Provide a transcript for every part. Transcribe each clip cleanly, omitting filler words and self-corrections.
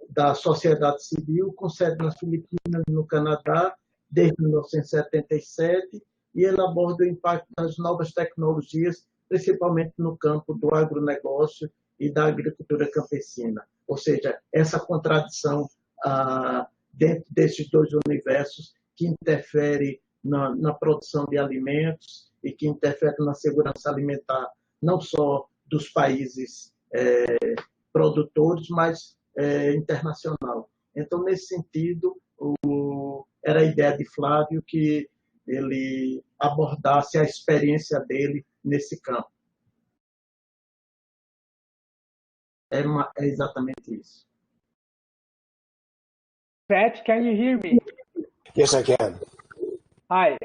da sociedade civil, com sede nas Filipinas e no Canadá, desde 1977, e ele aborda o impacto das novas tecnologias, principalmente no campo do agronegócio e da agricultura campesina. Ou seja, essa contradição dentro desses dois universos que interfere na produção de alimentos e que interfere na segurança alimentar, não só dos países produtores, mas internacional. Então, nesse sentido, era a ideia de Flávio que ele abordasse a experiência dele nesse campo. É exatamente isso. Pat, can you hear me? Yes, I can. Hi,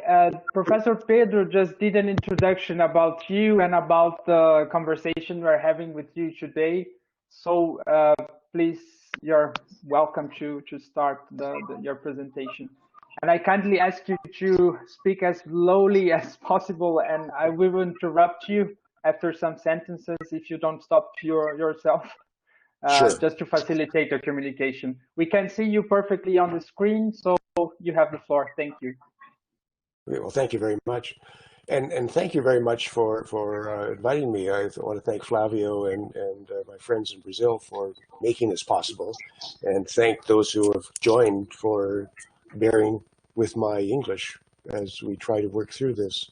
Professor Pedro just did an introduction about you and about the conversation we're having with you today. So please, you're welcome to start your presentation. And I kindly ask you to speak as slowly as possible, and I will interrupt you after some sentences if you don't stop yourself, Sure. just to facilitate the communication. We can see you perfectly on the screen, so you have the floor. Thank you. Well, thank you very much. And thank you very much for inviting me. I want to thank Flavio and my friends in Brazil for making this possible, and thank those who have joined for bearing with my English as we try to work through this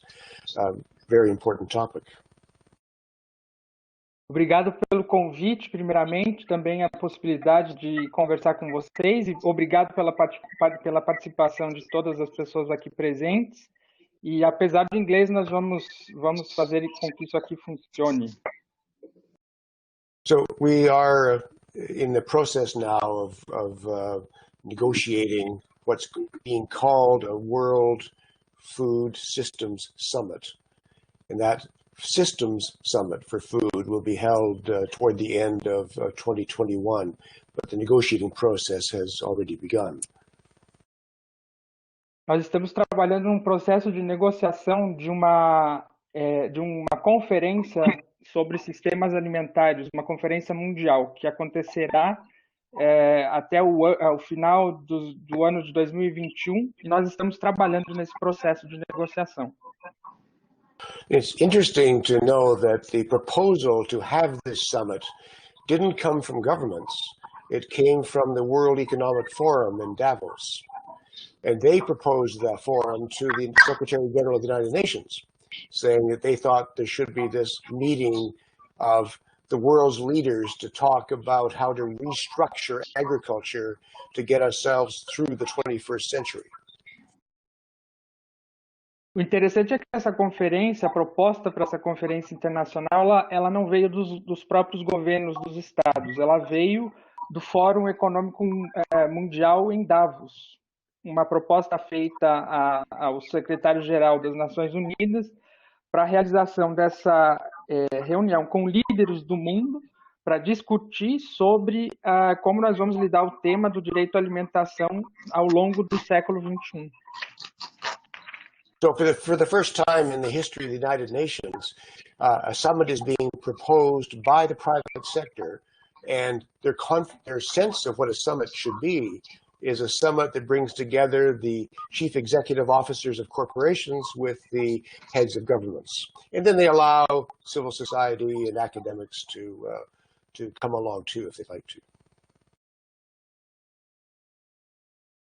very important topic. Obrigado pelo convite, primeiramente, também a possibilidade de conversar com vocês, e obrigado pela participação de todas as pessoas aqui presentes. E apesar do inglês, nós vamos fazer com que isso aqui funcione. So we are in the process now of negotiating what's being called a World Food Systems Summit, and that Systems Summit for Food will be held toward the end of 2021, but the negotiating process has already begun. Nós estamos trabalhando num processo de negociação de uma conferência sobre sistemas alimentares, uma conferência mundial, que acontecerá até o final do ano de 2021, e nós estamos trabalhando nesse processo de negociação. It's interesting to know that the proposal to have this summit didn't come from governments. It came from the World Economic Forum in Davos. And they proposed that forum to the Secretary General of the United Nations, saying that they thought there should be this meeting of the world's leaders to talk about how to restructure agriculture to get ourselves through the 21st century. O interessante é que essa conferência, a proposta para essa conferência internacional, ela não veio dos próprios governos dos estados, ela veio do Fórum Econômico Mundial em Davos, uma proposta feita ao secretário-geral das Nações Unidas para a realização dessa reunião com líderes do mundo para discutir sobre como nós vamos lidar o tema do direito à alimentação ao longo do século XXI. So for the first time in the history of the United Nations, a summit is being proposed by the private sector, and their sense of what a summit should be is a summit that brings together the chief executive officers of corporations with the heads of governments. And then they allow civil society and academics to come along too, if they'd like to.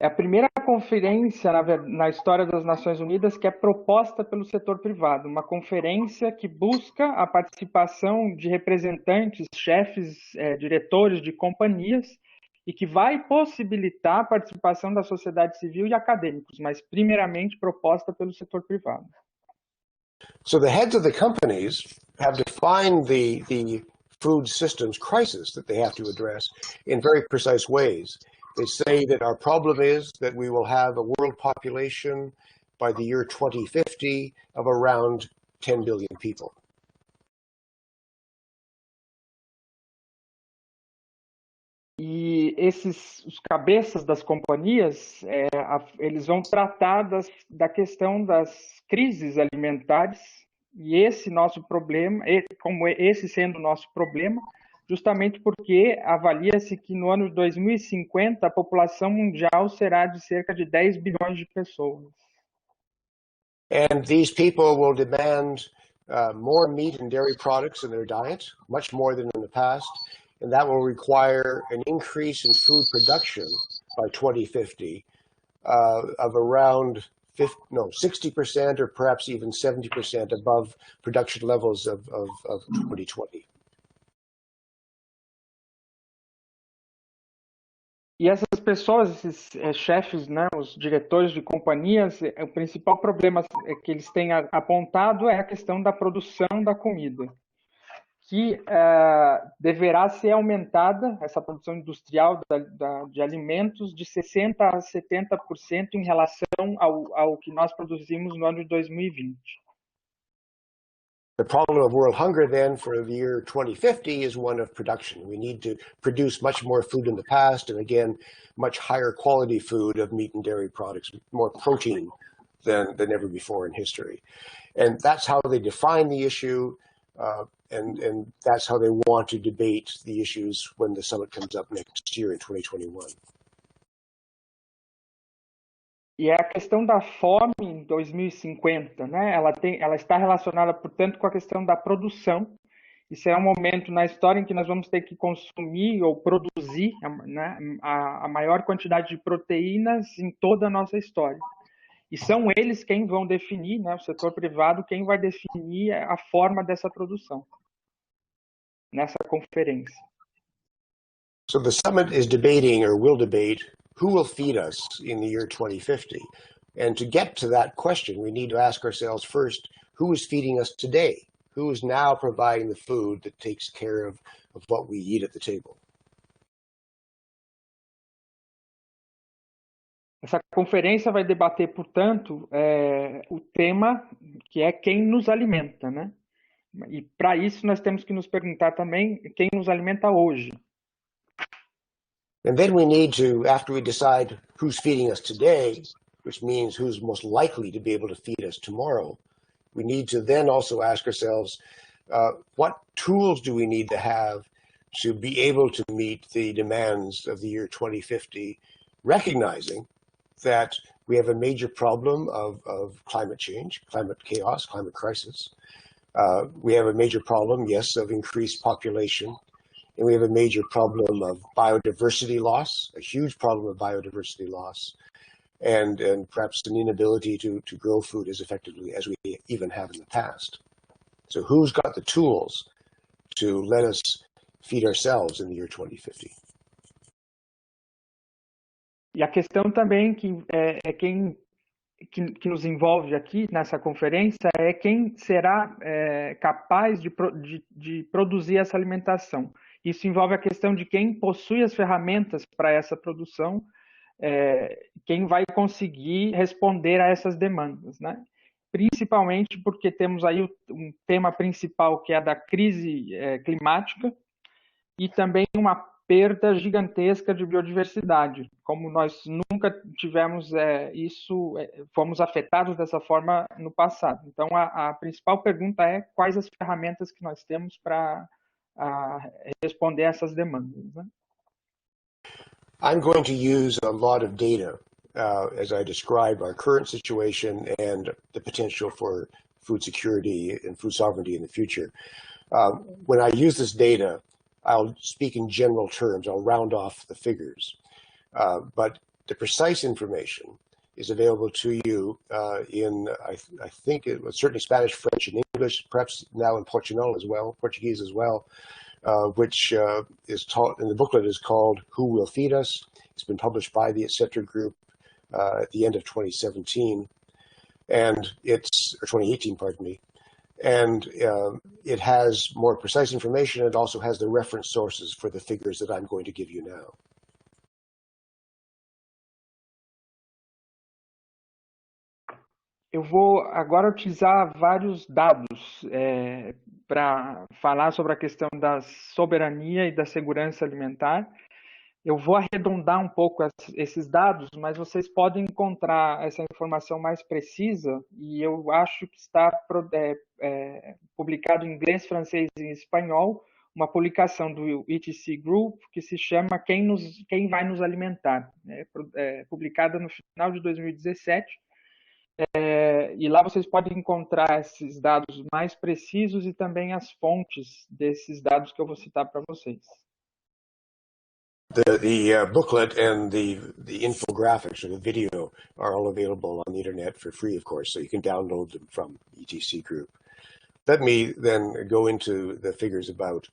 É a primeira conferência na história das Nações Unidas que é proposta pelo setor privado, uma conferência que busca a participação de representantes, chefes, diretores de companhias e que vai possibilitar a participação da sociedade civil e acadêmicos, mas primeiramente proposta pelo setor privado. So the heads of the companies have defined the food systems crisis that they have to address in very precise ways. They say that our problem is that we will have a world population by the year 2050 of around 10 billion people. E os cabeças das companhias, eles vão tratar da questão das crises alimentares, e esse nosso problema, como esse sendo o nosso problema, justamente porque avalia-se que no ano de 2050 a população mundial será de cerca de 10 bilhões de pessoas. And these people will demand more meat and dairy products in their diet, much more than in the past, and that will require an increase in food production by 2050 of around 60% or perhaps even 70% above production levels of 2020. E essas pessoas, esses chefes, né, os diretores de companhias, o principal problema que eles têm apontado é a questão da produção da comida, que deverá ser aumentada, essa produção industrial de alimentos, de 60% a 70% em relação ao que nós produzimos no ano de 2020. The problem of world hunger then for the year 2050 is one of production. We need to produce much more food in the past, and again, much higher quality food of meat and dairy products, more protein than ever before in history. And that's how they define the issue, and that's how they want to debate the issues when the summit comes up next year in 2021. E a questão da fome em 2050, né? Ela está relacionada, portanto, com a questão da produção. E será um momento na história em que nós vamos ter que consumir ou produzir, né, a maior quantidade de proteínas em toda a nossa história. E são eles quem vão definir, né, o setor privado, quem vai definir a forma dessa produção nessa conferência. So the summit is debating, or will debate, who will feed us in the year 2050? And to get to that question, we need to ask ourselves first, who is feeding us today? Who is now providing the food that takes care of what we eat at the table? Essa conferência vai debater, portanto, o tema que é quem nos alimenta, né? E para isso nós temos que nos perguntar também quem nos alimenta hoje. And then we need to, after we decide who's feeding us today, which means who's most likely to be able to feed us tomorrow, we need to then also ask ourselves, what tools do we need to have to be able to meet the demands of the year 2050, recognizing that we have a major problem of climate change, climate chaos, climate crisis. We have a major problem, yes, of increased population. And we have a major problem of biodiversity loss, a huge problem of biodiversity loss, and perhaps an inability to grow food as effectively as we even have in the past. So who's got the tools to let us feed ourselves in the year 2050? E a questão também que nos envolve aqui nessa conferência é quem será capaz de produzir essa alimentação. Isso envolve a questão de quem possui as ferramentas para essa produção, quem vai conseguir responder a essas demandas, né? Principalmente porque temos aí um tema principal que é a da crise climática e também uma perda gigantesca de biodiversidade. Como nós nunca tivemos fomos afetados dessa forma no passado. Então, a principal pergunta é quais as ferramentas que nós temos para responder a essas demandas, né? I'm going to use a lot of data as I describe our current situation and the potential for food security and food sovereignty in the future. When I use this data, I'll speak in general terms. I'll round off the figures. But the precise information is available to you in, I think it was certainly Spanish, French, and English, perhaps now in Portuguese as well, which is taught, and the booklet is called Who Will Feed Us? It's been published by the Etc. Group at the end of 2017, and or 2018, pardon me. And it has more precise information. It also has the reference sources for the figures that I'm going to give you now. Eu vou agora utilizar vários dados para falar sobre a questão da soberania e da segurança alimentar. Eu vou arredondar um pouco esses dados, mas vocês podem encontrar essa informação mais precisa, e eu acho que está publicado em inglês, francês e espanhol, uma publicação do ETC Group que se chama Quem Vai Nos Alimentar, publicada no final de 2017, e lá vocês podem encontrar esses dados mais precisos e também as fontes desses dados que eu vou citar para vocês. The booklet and the infographics or the video are all available on the internet for free, of course, so you can download them from ETC Group. Let me then go into the figures about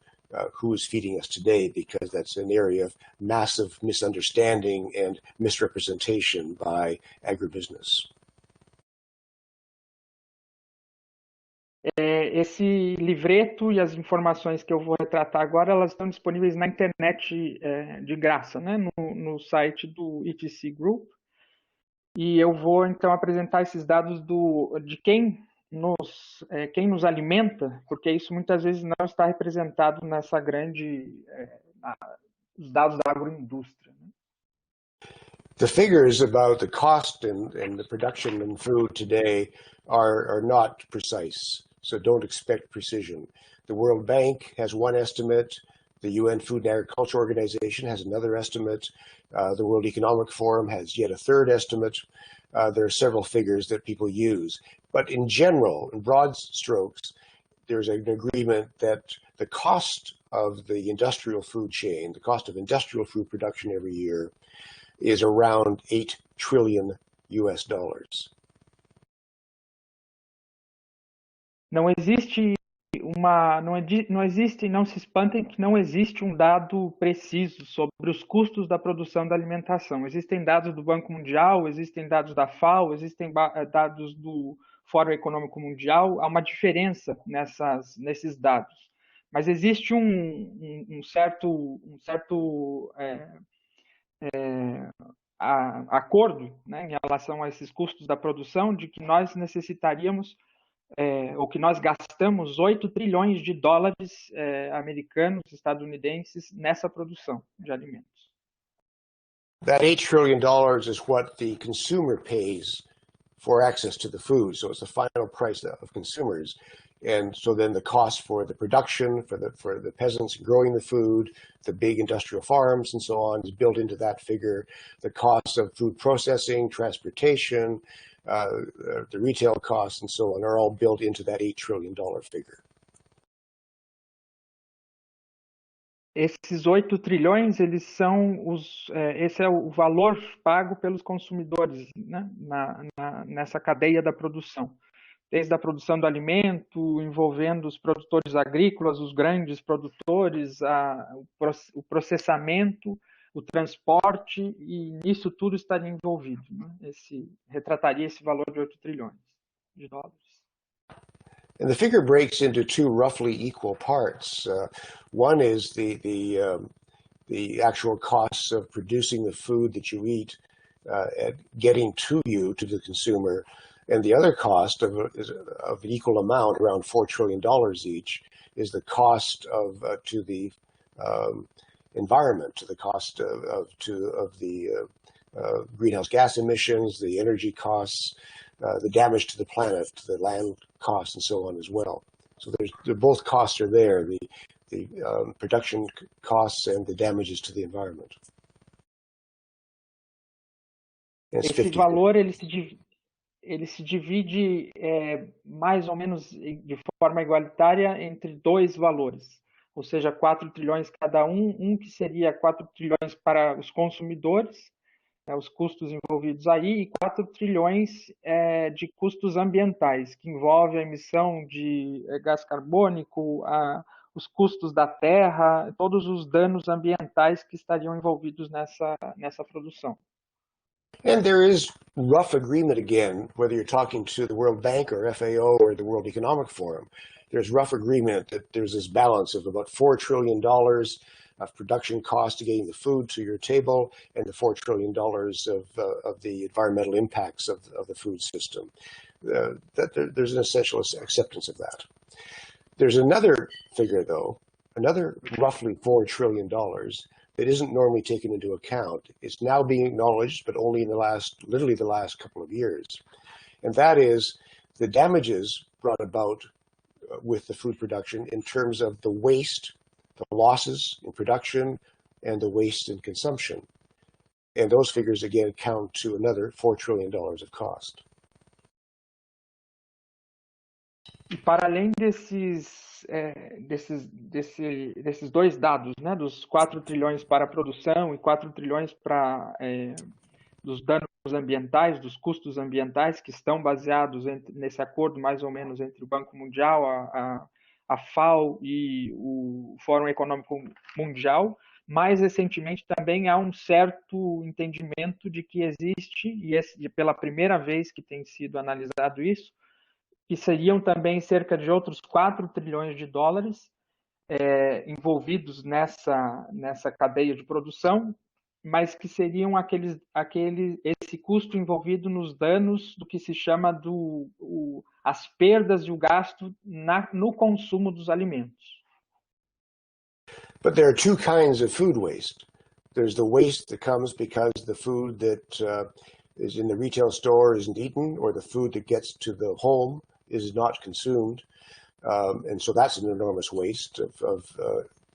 who is feeding us today, because that's an area of massive misunderstanding and misrepresentation by agribusiness. Esse livreto e as informações que eu vou retratar agora, elas estão disponíveis na internet de graça, né? no site do ETC Group. E eu vou, então, apresentar esses dados de quem nos alimenta, porque isso muitas vezes não está representado nessa os dados da agroindústria. Né? The figures about the cost and the production in food today are not precise, so don't expect precision. The World Bank has one estimate, the UN Food and Agriculture Organization has another estimate, the World Economic Forum has yet a third estimate. There are several figures that people use. But in general, in broad strokes, there's an agreement that the cost of the industrial food chain, the cost of industrial food production every year, is around $8 trillion. Não se espantem que não existe um dado preciso sobre os custos da produção da alimentação. Existem dados do Banco Mundial, existem dados da FAO, existem dados do Fórum Econômico Mundial. Há uma diferença nesses dados. Mas existe um certo acordo, né, em relação a esses custos da produção, de que nós necessitaríamos ou que nós gastamos 8 trilhões de dólares americanos, estadunidenses, nessa produção de alimentos. That $8 trillion is what the consumer pays for access to the food. So it's the final price of consumers. And so then the cost for the production, for the peasants growing the food, the big industrial farms and so on is built into that figure. The costs of food processing, transportation, the retail costs and so on are all built into that $8 trillion figure. Esses 8 trilhões, esse é o valor pago pelos consumidores, né, nessa cadeia da produção. Desde a produção do alimento, envolvendo os produtores agrícolas, os grandes produtores, o processamento, o transporte, e nisso tudo estaria envolvido. Né? Retrataria esse valor de 8 trilhões de dólares. And the figure breaks into two roughly equal parts. One is the actual costs of producing the food that you eat, getting to the consumer, and the other cost of an equal amount, around $4 trillion each, is the cost to the environment, to the cost of the greenhouse gas emissions, the energy costs, the damage to the planet, to the land costs, and so on as well. So both costs are there, the production costs and the damages to the environment. Esse valor ele se divide mais ou menos de forma igualitária entre dois valores, ou seja, 4 trilhões cada um que seria 4 trilhões para os consumidores, os custos envolvidos aí, e 4 trilhões de custos ambientais, que envolve a emissão de gás carbônico, os custos da terra, todos os danos ambientais que estariam envolvidos nessa produção. And there is rough agreement again, whether you're talking to the World Bank or FAO or the World Economic Forum, there's rough agreement that there's this balance of about $4 trillion of production cost to getting the food to your table and the $4 trillion of the environmental impacts of the food system. There's an essential acceptance of that. There's another figure, though, another roughly $4 trillion that isn't normally taken into account. It's now being acknowledged, but only in literally the last couple of years. And that is the damages brought about with the food production in terms of the waste the losses in production and the waste in consumption. And those figures, again, count to another $4 trillion of cost. E para além desses dois dados, né, dos 4 trilhões para a produção e 4 trilhões para dos danos ambientais, dos custos ambientais, que estão baseados nesse acordo mais ou menos entre o Banco Mundial, a FAO e o Fórum Econômico Mundial, mais recentemente também há um certo entendimento de que existe, e pela primeira vez que tem sido analisado isso, que seriam também cerca de outros 4 trilhões de dólares envolvidos nessa cadeia de produção, mas que seriam esse custo envolvido nos danos do que se chama as perdas e o gasto no consumo dos alimentos. But there are two kinds of food waste. There's the waste that comes because the food that is in the retail store isn't eaten, or the food that gets to the home is not consumed. And so that's an enormous waste of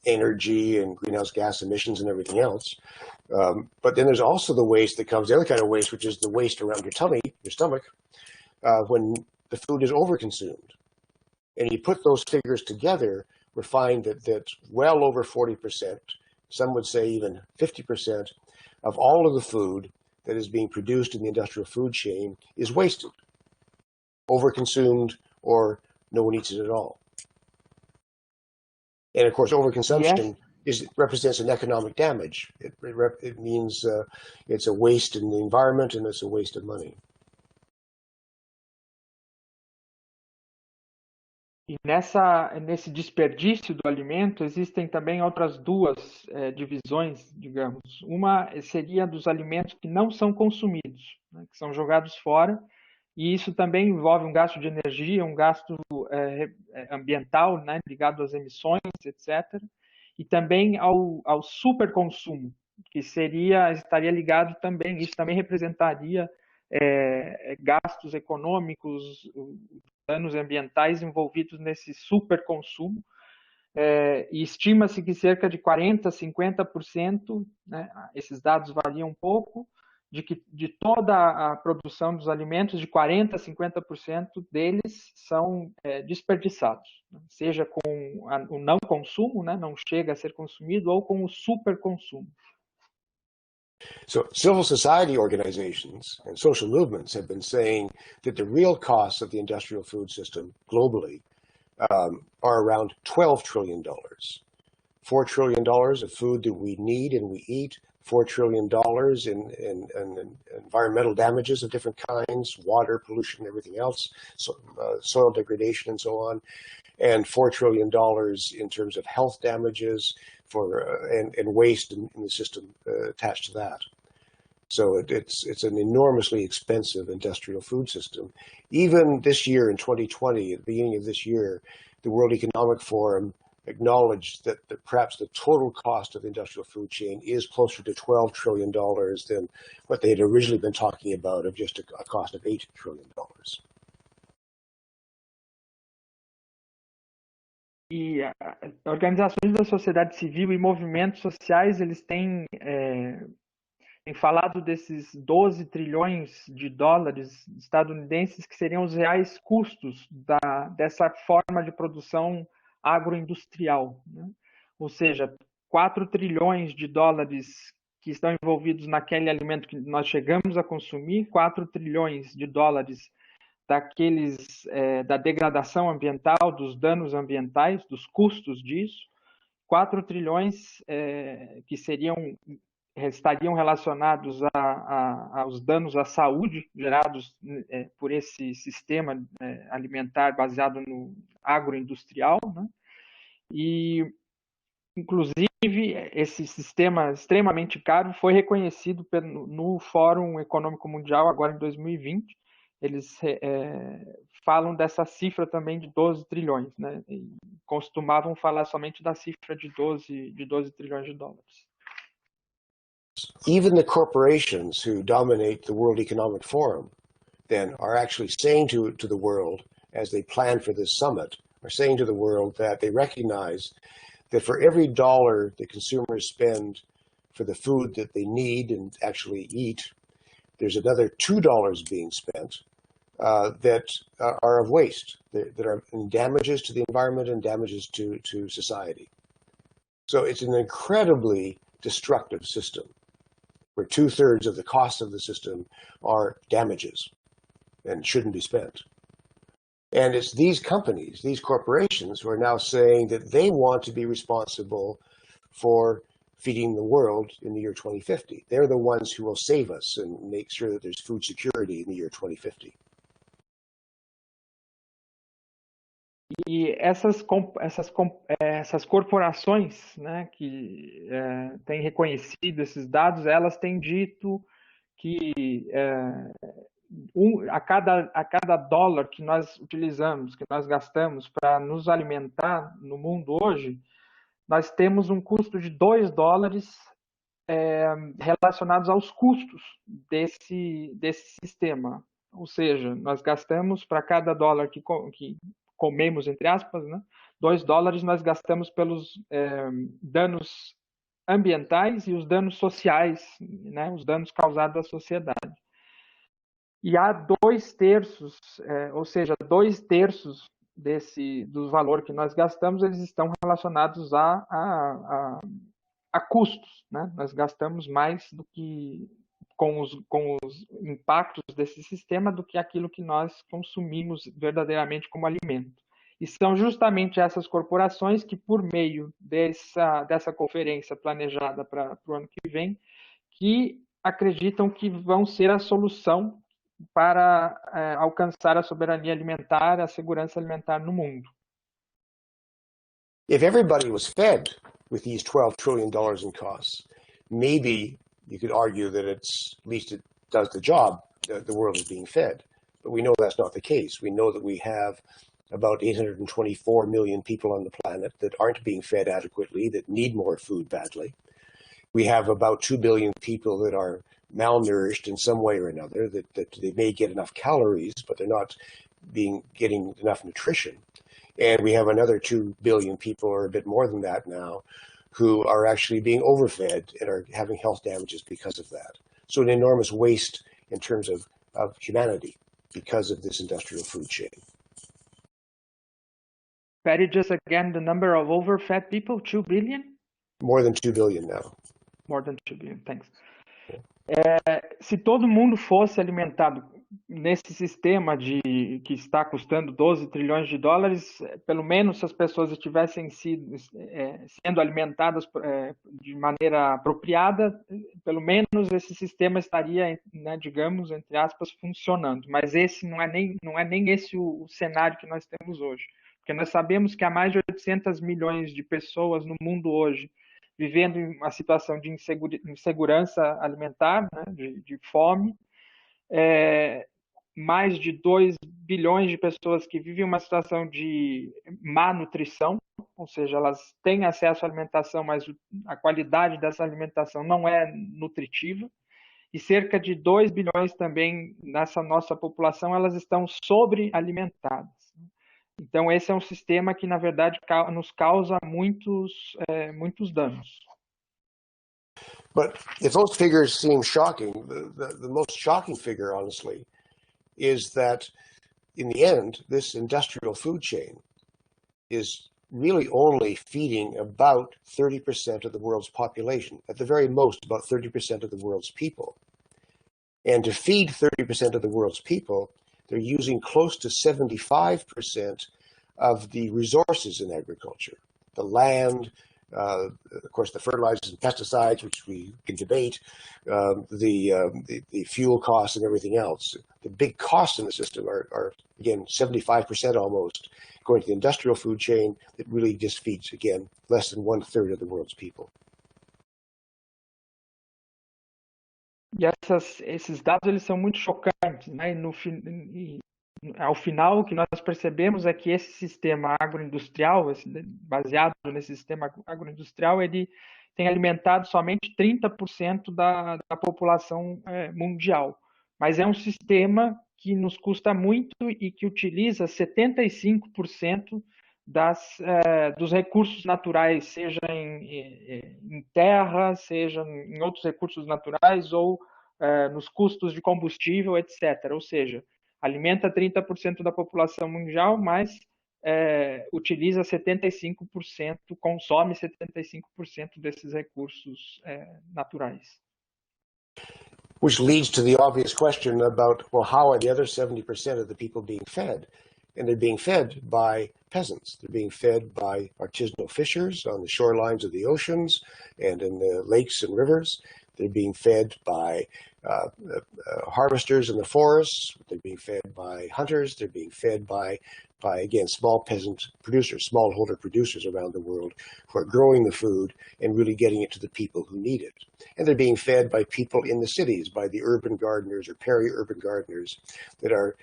energy and greenhouse gas emissions and everything else. But then there's also the waste that comes, the other kind of waste, which is the waste around your stomach, when the food is overconsumed. And you put those figures together, we find that well over 40%, some would say even 50%, of all of the food that is being produced in the industrial food chain is wasted, overconsumed, or no one eats it at all. And of course, overconsumption represents an economic damage. It means it's a waste in the environment and it's a waste of money. E nesse desperdício do alimento existem também outras duas divisões, digamos. Uma seria dos alimentos que não são consumidos, né, que são jogados fora, e isso também envolve um gasto de energia, um gasto ambiental, né, ligado às emissões, etc. E também ao superconsumo, que estaria ligado também, isso também representaria gastos econômicos, danos ambientais envolvidos nesse superconsumo, e estima-se que cerca de 40% a 50%, né, esses dados variam um pouco, de toda a produção dos alimentos, de 40% a 50% deles são desperdiçados, né, seja com o não consumo, né, não chega a ser consumido, ou com o superconsumo. So civil society organizations and social movements have been saying that the real costs of the industrial food system globally are around $12 trillion. $4 trillion of food that we need and we eat, $4 trillion in environmental damages of different kinds, water pollution, everything else, soil degradation and so on, and $4 trillion in terms of health damages and waste in the system attached to that. So it's an enormously expensive industrial food system. Even this year in 2020, at the beginning of this year, the World Economic Forum acknowledged that perhaps the total cost of the industrial food chain is closer to $12 trillion than what they had originally been talking about of just a cost of $8 trillion. E organizações da sociedade civil e movimentos sociais, eles têm falado desses 12 trilhões de dólares estadunidenses que seriam os reais custos dessa forma de produção agroindustrial, né? Ou seja, 4 trilhões de dólares que estão envolvidos naquele alimento que nós chegamos a consumir, 4 trilhões de dólares da degradação ambiental, dos danos ambientais, dos custos disso, 4 trilhões que estariam relacionados aos danos à saúde gerados por esse sistema alimentar baseado no agroindustrial, né? E, inclusive, esse sistema extremamente caro foi reconhecido no Fórum Econômico Mundial agora em 2020. Eles falam dessa cifra também de 12 trilhões, né? E costumavam falar somente da cifra de 12 trilhões de dólares. Even the corporations who dominate the World Economic Forum then are actually saying to the world, as they plan for this summit, are saying to the world that they recognize that for every dollar that consumers spend for the food that they need and actually eat, there's another $2 being spent that are of waste, that are in damages to the environment and damages to society. So it's an incredibly destructive system, where 2/3 of the cost of the system are damages and shouldn't be spent. And it's these companies, these corporations, who are now saying that they want to be responsible for feeding the world in the year 2050. They're the ones who will save us and make sure that there's food security in the year 2050. E essas corporações, né, que têm reconhecido esses dados, elas têm dito que a cada dólar que nós utilizamos, que nós gastamos para nos alimentar no mundo hoje, nós temos um custo de $2 relacionados aos custos desse sistema. Ou seja, nós gastamos para cada dólar que comemos, entre aspas, né, $2 nós gastamos pelos danos ambientais e os danos sociais, né, os danos causados à sociedade. E há 2/3, ou seja, 2/3 do valor que nós gastamos, eles estão relacionados a custos, né? Nós gastamos mais do que com os impactos desse sistema do que aquilo que nós consumimos verdadeiramente como alimento. E são justamente essas corporações que, por meio dessa conferência planejada para o ano que vem, que acreditam que vão ser a solução para alcançar a soberania alimentar, a segurança alimentar no mundo. If everybody was fed with these $12 trillion in costs, maybe you could argue that at least it does the job, the world is being fed. But we know that's not the case. We know that we have about 824 million people on the planet that aren't being fed adequately, that need more food badly. We have about 2 billion people that are malnourished in some way or another, that they may get enough calories, but they're not getting enough nutrition. And we have another 2 billion people, or a bit more than that now, who are actually being overfed and are having health damages because of that. So an enormous waste in terms of humanity because of this industrial food chain. Patty, just again, the number of overfed people, 2 billion? More than 2 billion now. More than 2 billion, thanks. Se todo mundo fosse alimentado nesse sistema que está custando 12 trilhões de dólares, pelo menos se as pessoas estivessem sendo alimentadas de maneira apropriada, pelo menos esse sistema estaria, né, digamos, entre aspas, funcionando. Mas esse não é nem esse o cenário que nós temos hoje. Porque nós sabemos que há mais de 800 milhões de pessoas no mundo hoje vivendo em uma situação de insegurança alimentar, né, de fome, mais de 2 bilhões de pessoas que vivem uma situação de má nutrição, ou seja, elas têm acesso à alimentação, mas a qualidade dessa alimentação não é nutritiva, e cerca de 2 bilhões também nessa nossa população, elas estão sobrealimentadas. Então, esse é um sistema que, na verdade, nos causa muitos danos. But if those figures seem shocking, the most shocking figure, honestly, is that in the end, this industrial food chain is really only feeding about 30% of the world's population, at the very most, about 30% of the world's people. And to feed 30% of the world's people, they're using close to 75% of the resources in agriculture, the land, of course, the fertilizers and pesticides, which we can debate, the fuel costs and everything else. The big costs in the system are again, 75% almost going to the industrial food chain that really just feeds, again, less than 1/3 of the world's people. E esses dados eles são muito chocantes, né? Ao final, o que nós percebemos é que esse sistema agroindustrial, baseado nesse sistema agroindustrial, ele tem alimentado somente 30% da população mundial. Mas é um sistema que nos custa muito e que utiliza 75% dos recursos naturais, seja em terra, seja em outros recursos naturais ou nos custos de combustível, etc. Ou seja, alimenta 30% da população mundial, mas utiliza 75%, consome 75% desses recursos naturais. Which leads to the obvious question about, well, how are the other 70% of the people being fed? And they're being fed by peasants. They're being fed by artisanal fishers on the shorelines of the oceans and in the lakes and rivers. They're being fed by harvesters in the forests. They're being fed by hunters. They're being fed by again, small peasant producers, smallholder producers around the world who are growing the food and really getting it to the people who need it. And they're being fed by people in the cities, by the urban gardeners or peri-urban gardeners that are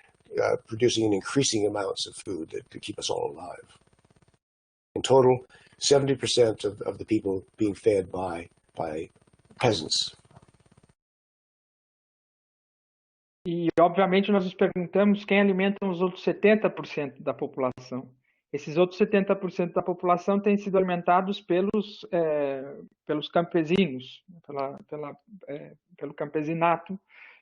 producing in increasing amounts of food that could keep us all alive. In total, 70% of the people being fed by peasants. E, obviamente, nós nos perguntamos quem alimenta os outros 70% da população. Esses outros 70% da população têm sido alimentados pelos campesinos, pelo campesinato,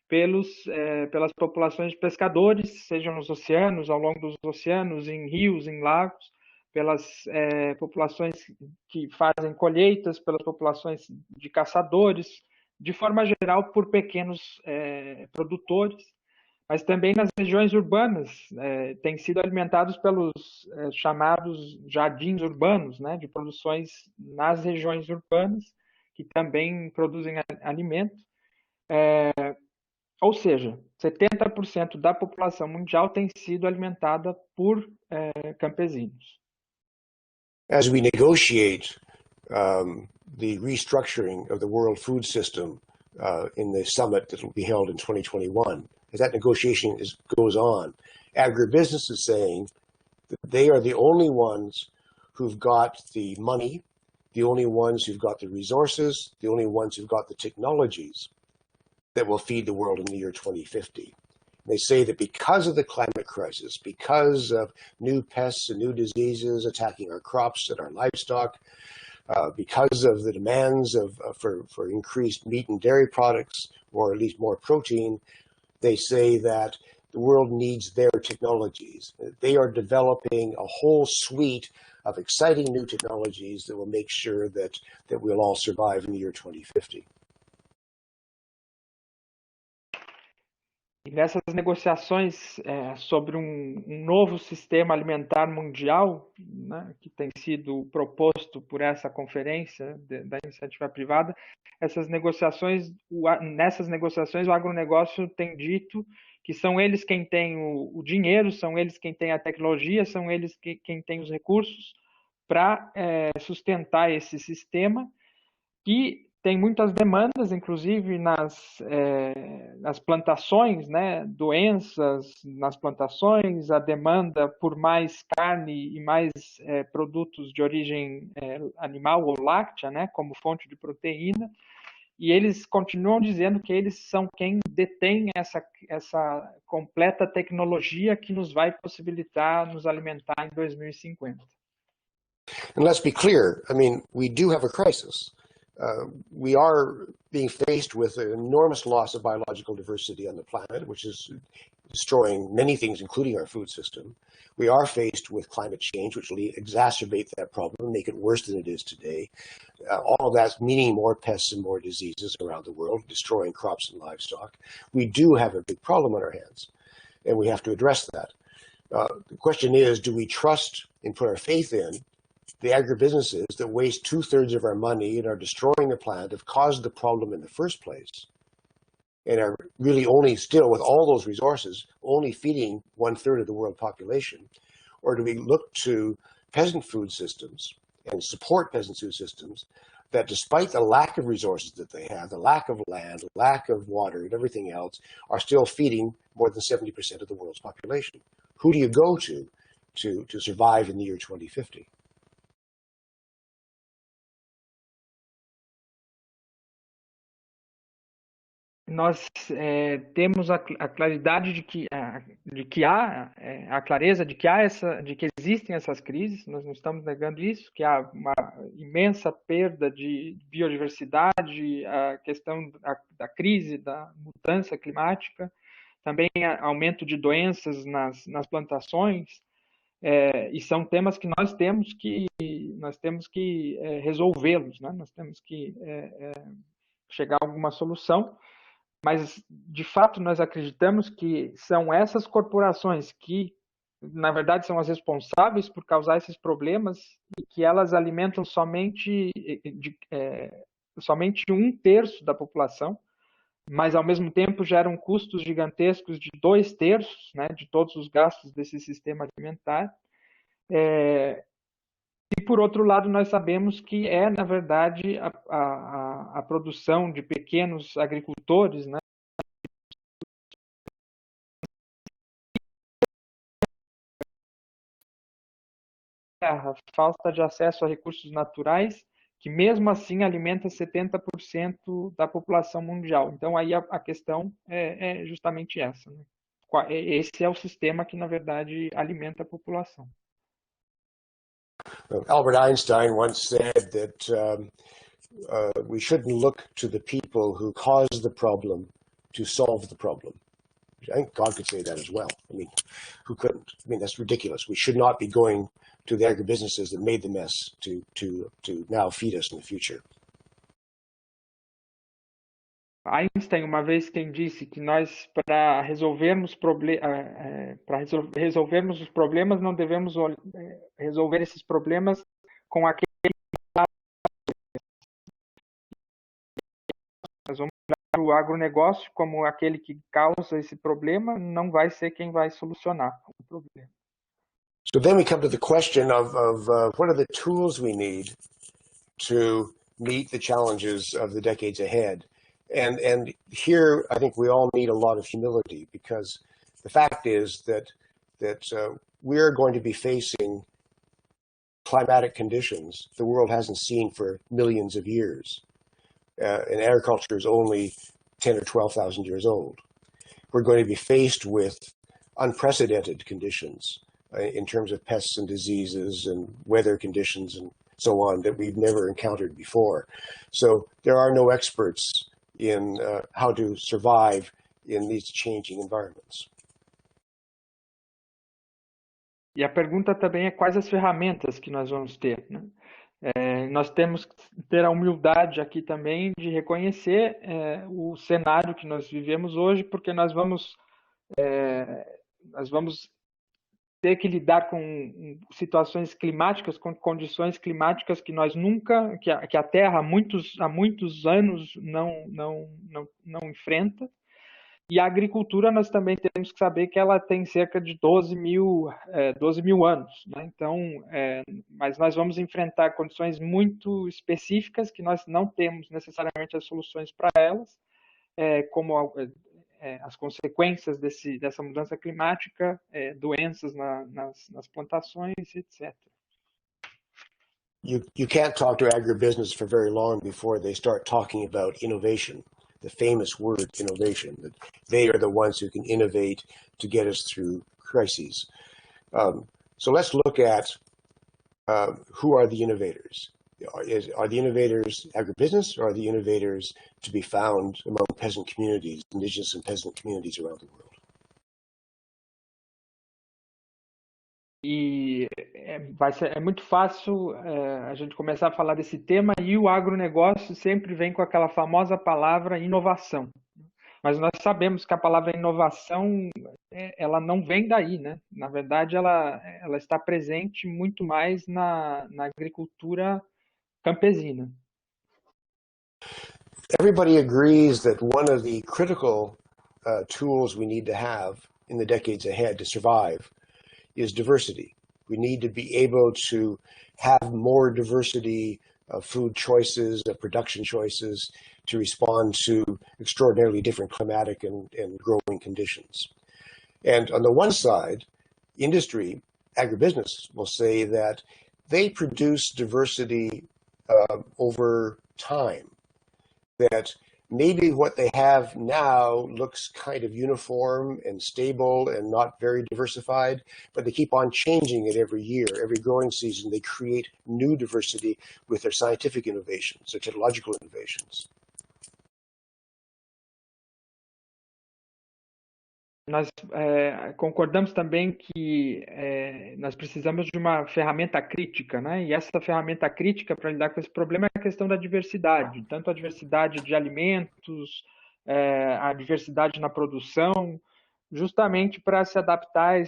pelas populações de pescadores, sejam nos oceanos, ao longo dos oceanos, em rios, em lagos, pelas populações que fazem colheitas, pelas populações de caçadores, de forma geral por pequenos produtores, mas também nas regiões urbanas, têm sido alimentados pelos chamados jardins urbanos, né, de produções nas regiões urbanas, que também produzem alimento. Ou seja, 70% da população mundial tem sido alimentada por campesinos. As we negotiate the restructuring of the world food system in the summit that will be held in 2021, as that negotiation goes on, agribusiness is saying that they are the only ones who've got the money, the only ones who've got the resources, the only ones who've got the technologies that will feed the world in the year 2050. They say that because of the climate crisis, because of new pests and new diseases attacking our crops and our livestock, because of the demands for increased meat and dairy products, or at least more protein, they say that the world needs their technologies. They are developing a whole suite of exciting new technologies that will make sure that we'll all survive in the year 2050. E nessas negociações sobre um novo sistema alimentar mundial, né, que tem sido proposto por essa conferência da iniciativa privada, nessas negociações o agronegócio tem dito que são eles quem têm o dinheiro, são eles quem têm a tecnologia, são eles quem têm os recursos para sustentar esse sistema, e tem muitas demandas, inclusive nas plantações, né? Doenças nas plantações, a demanda por mais carne e mais produtos de origem animal ou láctea, né? Como fonte de proteína, e eles continuam dizendo que eles são quem detém essa completa tecnologia que nos vai possibilitar nos alimentar em 2050. And let's be clear, I mean, we do have a crisis. We are being faced with an enormous loss of biological diversity on the planet, which is destroying many things, including our food system. We are faced with climate change, which will exacerbate that problem, make it worse than it is today. All of that's meaning more pests and more diseases around the world, destroying crops and livestock. We do have a big problem on our hands, and we have to address that. The question is, do we trust and put our faith in the agribusinesses that waste 2/3 of our money and are destroying the planet, have caused the problem in the first place, and are really only still, with all those resources, only feeding 1/3 of the world population? Or do we look to peasant food systems and support peasant food systems that, despite the lack of resources that they have, the lack of land, the lack of water and everything else, are still feeding more than 70% of the world's population? Who do you go to survive in the year 2050? nós temos a claridade de que há a clareza de que de que existem essas crises. Nós não estamos negando isso, que há uma imensa perda de biodiversidade, a questão da crise da mudança climática, também aumento de doenças nas plantações, e são temas que nós temos que resolvê-los, né? Nós temos que chegar a alguma solução. Mas, de fato, nós acreditamos que são essas corporações que, na verdade, são as responsáveis por causar esses problemas e que elas alimentam somente 1/3 da população, mas, ao mesmo tempo, geram custos gigantescos de 2/3, né, de todos os gastos desse sistema alimentar. E, por outro lado, nós sabemos que na verdade, a produção de pequenos agricultores, né, terra, falta de acesso a recursos naturais, que mesmo assim alimenta 70% da população mundial. Então, aí a questão é justamente essa, né? Esse é o sistema que, na verdade, alimenta a população. Albert Einstein once said that we shouldn't look to the people who caused the problem to solve the problem. I think God could say that as well. I mean, who couldn't? I mean, that's ridiculous. We should not be going to the agribusinesses that made the mess to now feed us in the future. Einstein, uma vez, quem disse que nós, para resolvermos os problemas, não devemos resolver esses problemas com aquele nós vamos olhar o agronegócio como aquele que causa esse problema, não vai ser quem vai solucionar o problema. So then we come to the question of what are the tools we need to meet the challenges of the decades ahead. And here, I think we all need a lot of humility, because the fact is that we're going to be facing climatic conditions the world hasn't seen for millions of years. And agriculture is only 10 or 12,000 years old. We're going to be faced with unprecedented conditions in terms of pests and diseases and weather conditions and so on that we've never encountered before. So there are no experts in how to survive in these changing environments. E a pergunta também é quais as ferramentas que nós vamos ter, né? Nós temos que ter a humildade aqui também de reconhecer o cenário que nós vivemos hoje, porque nós vamos ter que lidar com situações climáticas, com condições climáticas que nós nunca, que a Terra há muitos anos não enfrenta. E a agricultura, nós também temos que saber que ela tem cerca de 12 mil anos, né? Então, mas nós vamos enfrentar condições muito específicas que nós não temos necessariamente as soluções para elas, como as consequências dessa mudança climática, doenças nas plantações, etc. You can't talk to agribusiness for very long before they start talking about innovation. The famous word innovation, that they are the ones who can innovate to get us through crises. So let's look at who are the innovators. Are the innovators agribusiness, or are the innovators to be found among peasant communities, indigenous and peasant communities around the world? E é muito fácil a gente começar a falar desse tema, e o agronegócio sempre vem com aquela famosa palavra inovação. Mas nós sabemos que a palavra inovação, ela não vem daí, né? Na verdade, ela está presente muito mais na agricultura campesina. Everybody agrees that one of the critical tools we need to have in the decades ahead to survive is diversity. We need to be able to have more diversity of food choices, of production choices, to respond to extraordinarily different climatic and growing conditions. And on the one side, industry, agribusiness, will say that they produce diversity over time, that maybe what they have now looks kind of uniform and stable and not very diversified, but they keep on changing it every year. Every growing season, they create new diversity with their scientific innovations, their technological innovations. Nós concordamos também que nós precisamos de uma ferramenta crítica, né? E essa ferramenta crítica para lidar com esse problema é a questão da diversidade, tanto a diversidade de alimentos, a diversidade na produção, justamente para se adaptar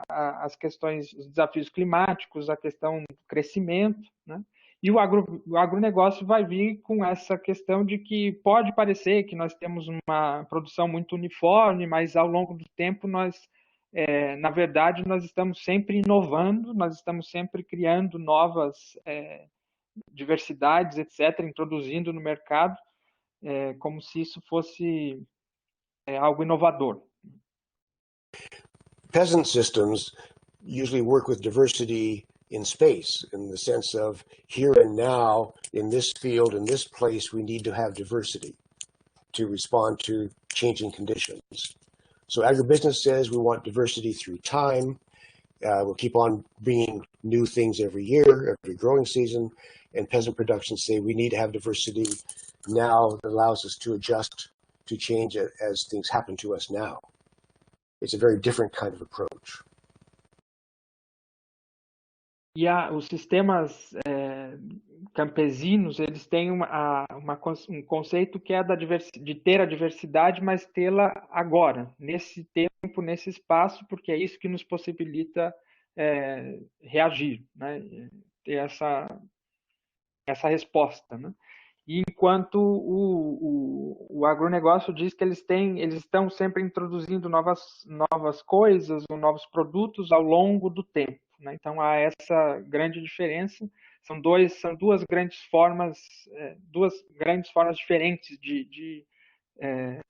às questões, os desafios climáticos, a questão do crescimento, né? E o agronegócio vai vir com essa questão de que pode parecer que nós temos uma produção muito uniforme, mas ao longo do tempo na verdade, nós estamos sempre inovando, nós estamos sempre criando novas diversidades, etc., introduzindo no mercado, como se isso fosse algo inovador. Peasant systems usually work with diversity in space, in the sense of here and now, in this field, in this place, we need to have diversity to respond to changing conditions. So agribusiness says we want diversity through time. We'll keep on bringing new things every year, every growing season. And peasant production say we need to have diversity now that allows us to adjust to change as things happen to us now. It's a very different kind of approach. E os sistemas campesinos, eles têm um conceito que é de ter a diversidade, mas tê-la agora, nesse tempo, nesse espaço, porque é isso que nos possibilita reagir, né? Ter essa resposta, né? E enquanto o agronegócio diz que eles estão sempre introduzindo novas coisas ou novos produtos ao longo do tempo, né? Então há essa grande diferença. São duas grandes formas diferentes de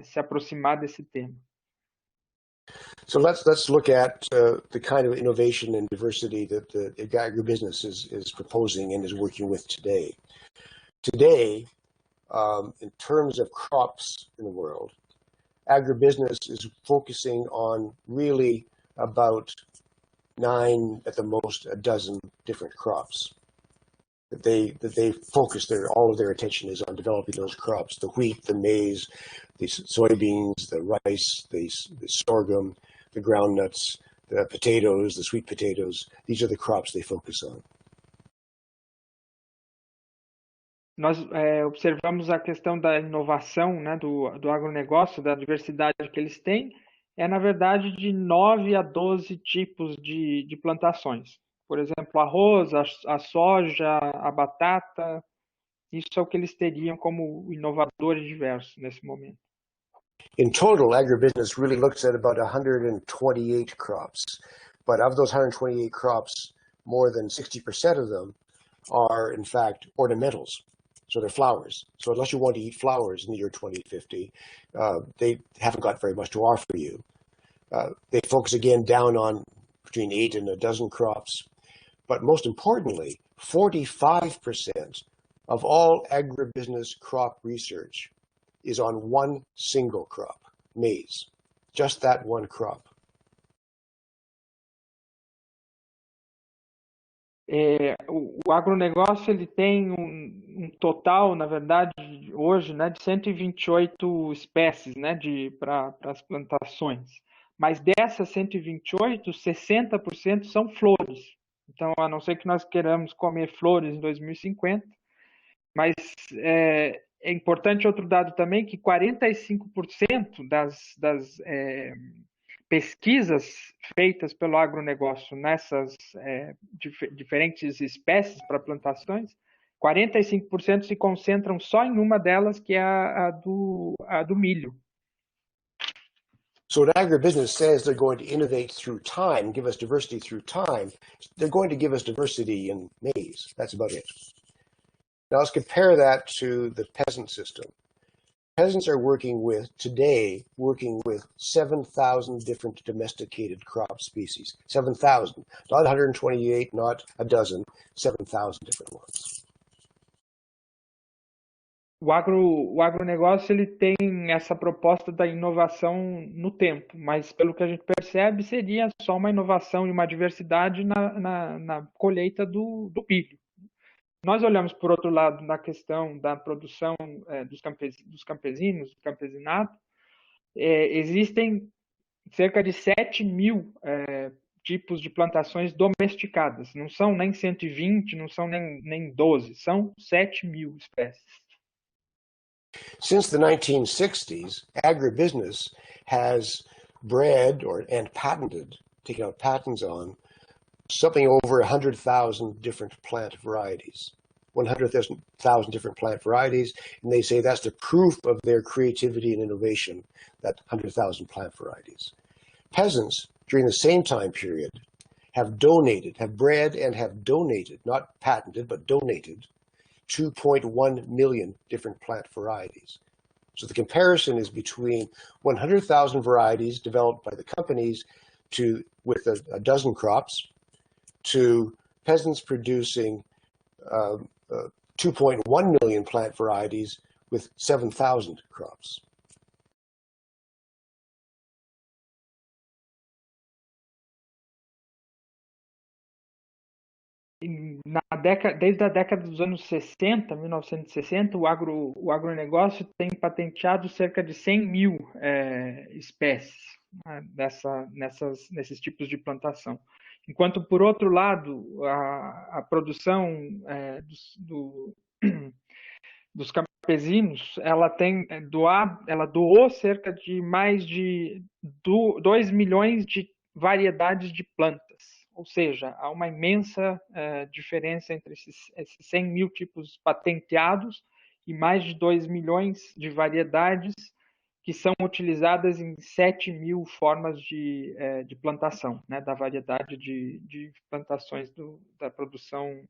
se aproximar desse tema. So let's look at the kind of innovation and diversity that the agribusiness is proposing and is working with today. Today, in terms of crops in the world, agribusiness is focusing on really about 9, at the most, a dozen different crops. That they focus all of their attention is on developing those crops: the wheat, the maize, the soybeans, the rice, the sorghum, the groundnuts, the potatoes, the sweet potatoes. These are the crops they focus on. Nós observamos a questão da inovação, né, do agronegócio, da diversidade que eles têm, na verdade, de 9 a 12 tipos de plantações. Por exemplo, arroz, a soja, a batata, isso é o que eles teriam como inovador e diverso nesse momento. In total, agribusiness really looks at about 128 crops. But of those 128 crops, more than 60% of them are, in fact, ornamentals. So they're flowers. So unless you want to eat flowers in the year 2050, they haven't got very much to offer you. They focus again down on between 8 and a dozen crops. But most importantly, 45% of all agribusiness crop research is on one single crop, maize. Just that one crop. O agronegócio ele tem um total, na verdade, hoje, né, de 128 espécies, né, para as plantações. Mas dessas 128, 60% são flores. Então, a não ser que nós queiramos comer flores em 2050, mas é importante outro dado também, que 45% das pesquisas feitas pelo agronegócio nessas diferentes espécies para plantações, 45% se concentram só em uma delas, que é a do milho. So when agribusiness says they're going to innovate through time, give us diversity through time, they're going to give us diversity in maize. That's about it. Now let's compare that to the peasant system. Peasants are working with 7,000 different domesticated crop species. 7,000, not 128, not a dozen, 7,000 different ones. o agronegócio ele tem essa proposta da inovação no tempo, mas pelo que a gente percebe, seria só uma inovação e uma diversidade na colheita do milho. Nós olhamos, por outro lado, na questão da produção dos campesinos, do campesinato, existem cerca de 7.000 tipos de plantações domesticadas. Não são nem 120, não são nem 12, são 7.000 espécies. Since the 1960s, agribusiness has bred and patented, taken out patents on, something over 100,000 different plant varieties. 100,000 different plant varieties, and they say that's the proof of their creativity and innovation, that 100,000 plant varieties. Peasants, during the same time period, have bred and have donated, not patented, but donated, 2.1 million different plant varieties. So the comparison is between 100,000 varieties developed by the companies with a dozen crops to peasants producing 2.1 million plant varieties with 7,000 crops. Desde a década dos anos 60, 1960, o agronegócio tem patenteado cerca de 100.000 espécies, né, nesses tipos de plantação. Enquanto, por outro lado, a produção dos campesinos, ela doou cerca de mais de 2 milhões de variedades de plantas. Ou seja, há uma imensa diferença entre esses 100.000 tipos patenteados e mais de 2 milhões de variedades que são utilizadas em 7.000 formas de plantação, né, da variedade de plantações da produção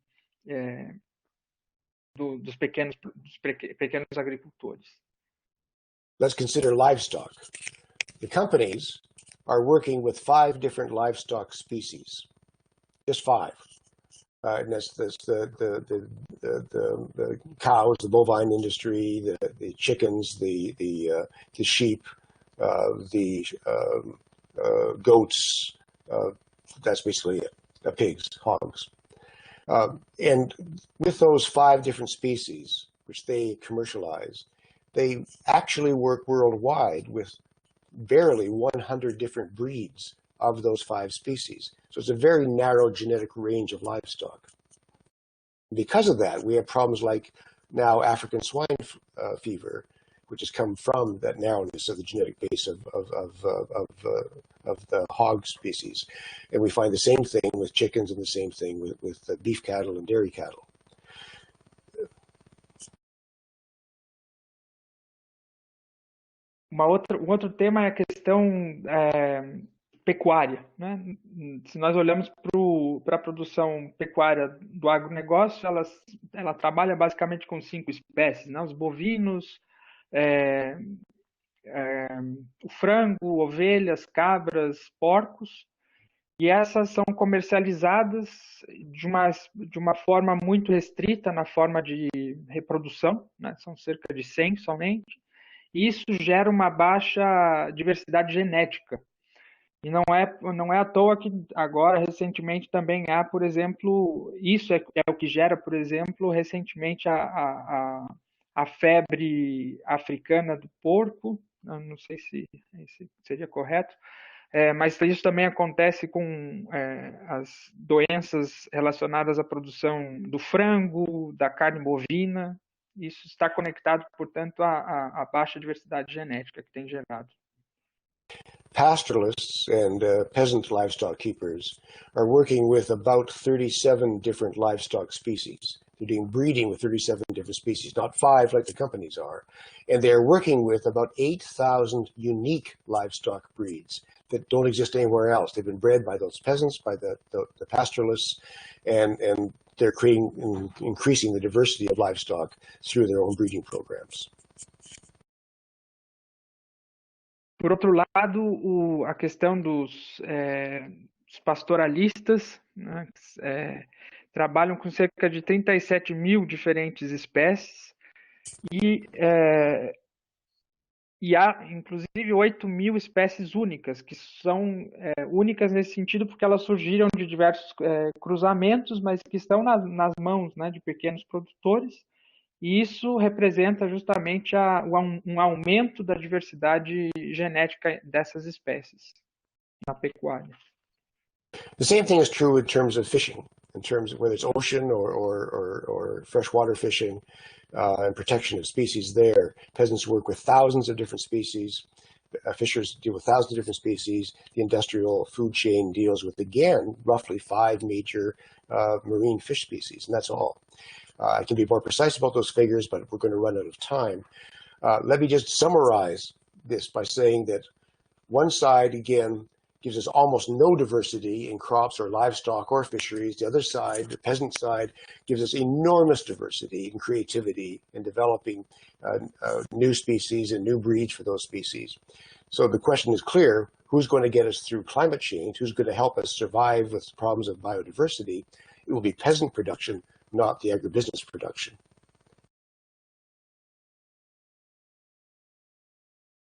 dos pequenos agricultores. Let's consider livestock. The companies are working with 5 different livestock species, just 5. And that's the cows, the bovine industry, the chickens, the sheep, the goats. That's basically it. Pigs, hogs. And with those 5 different species, which they commercialize, they actually work worldwide with barely 100 different breeds of those 5 species. So it's a very narrow genetic range of livestock. Because of that, we have problems like now African swine fever, which has come from that narrowness of the genetic base of the hog species. And we find the same thing with chickens and the same thing with beef cattle and dairy cattle. Um outro tema é a questão pecuária, né? Se nós olhamos para a produção pecuária do agronegócio, ela trabalha basicamente com 5 espécies, né? Os bovinos, o frango, ovelhas, cabras, porcos, e essas são comercializadas de uma forma muito restrita na forma de reprodução, né? São cerca de 100 somente, e isso gera uma baixa diversidade genética. E não é à toa que agora, recentemente, também há, por exemplo, isso é o que gera, por exemplo, recentemente a febre africana do porco, não sei se seria correto, mas isso também acontece com as doenças relacionadas à produção do frango, da carne bovina. Isso está conectado, portanto, à baixa diversidade genética que tem gerado. Pastoralists and peasant livestock keepers are working with about 37 different livestock species. They're doing breeding with 37 different species, not 5 like the companies are. And they're working with about 8,000 unique livestock breeds that don't exist anywhere else. They've been bred by those peasants, by the pastoralists, and they're increasing the diversity of livestock through their own breeding programs. Por outro lado, a questão dos pastoralistas, né, trabalham com cerca de 37.000 diferentes espécies, E há, inclusive, 8.000 espécies únicas, que são únicas nesse sentido porque elas surgiram de diversos cruzamentos, mas que estão nas mãos, né, de pequenos produtores, e isso representa justamente um aumento da diversidade genética dessas espécies na pecuária. The same thing is true in terms of fishing, in terms of whether it's ocean or freshwater fishing and protection of species there. Peasants work with thousands of different species. Fishers deal with thousands of different species. The industrial food chain deals with, again, roughly 5 major marine fish species, and that's all. I can be more precise about those figures, but we're going to run out of time. Let me just summarize this by saying that one side, again, gives us almost no diversity in crops or livestock or fisheries. The other side, the peasant side, gives us enormous diversity and creativity in developing new species and new breeds for those species. So the question is clear: who's going to get us through climate change? Who's going to help us survive with problems of biodiversity? It will be peasant production, not the agribusiness production.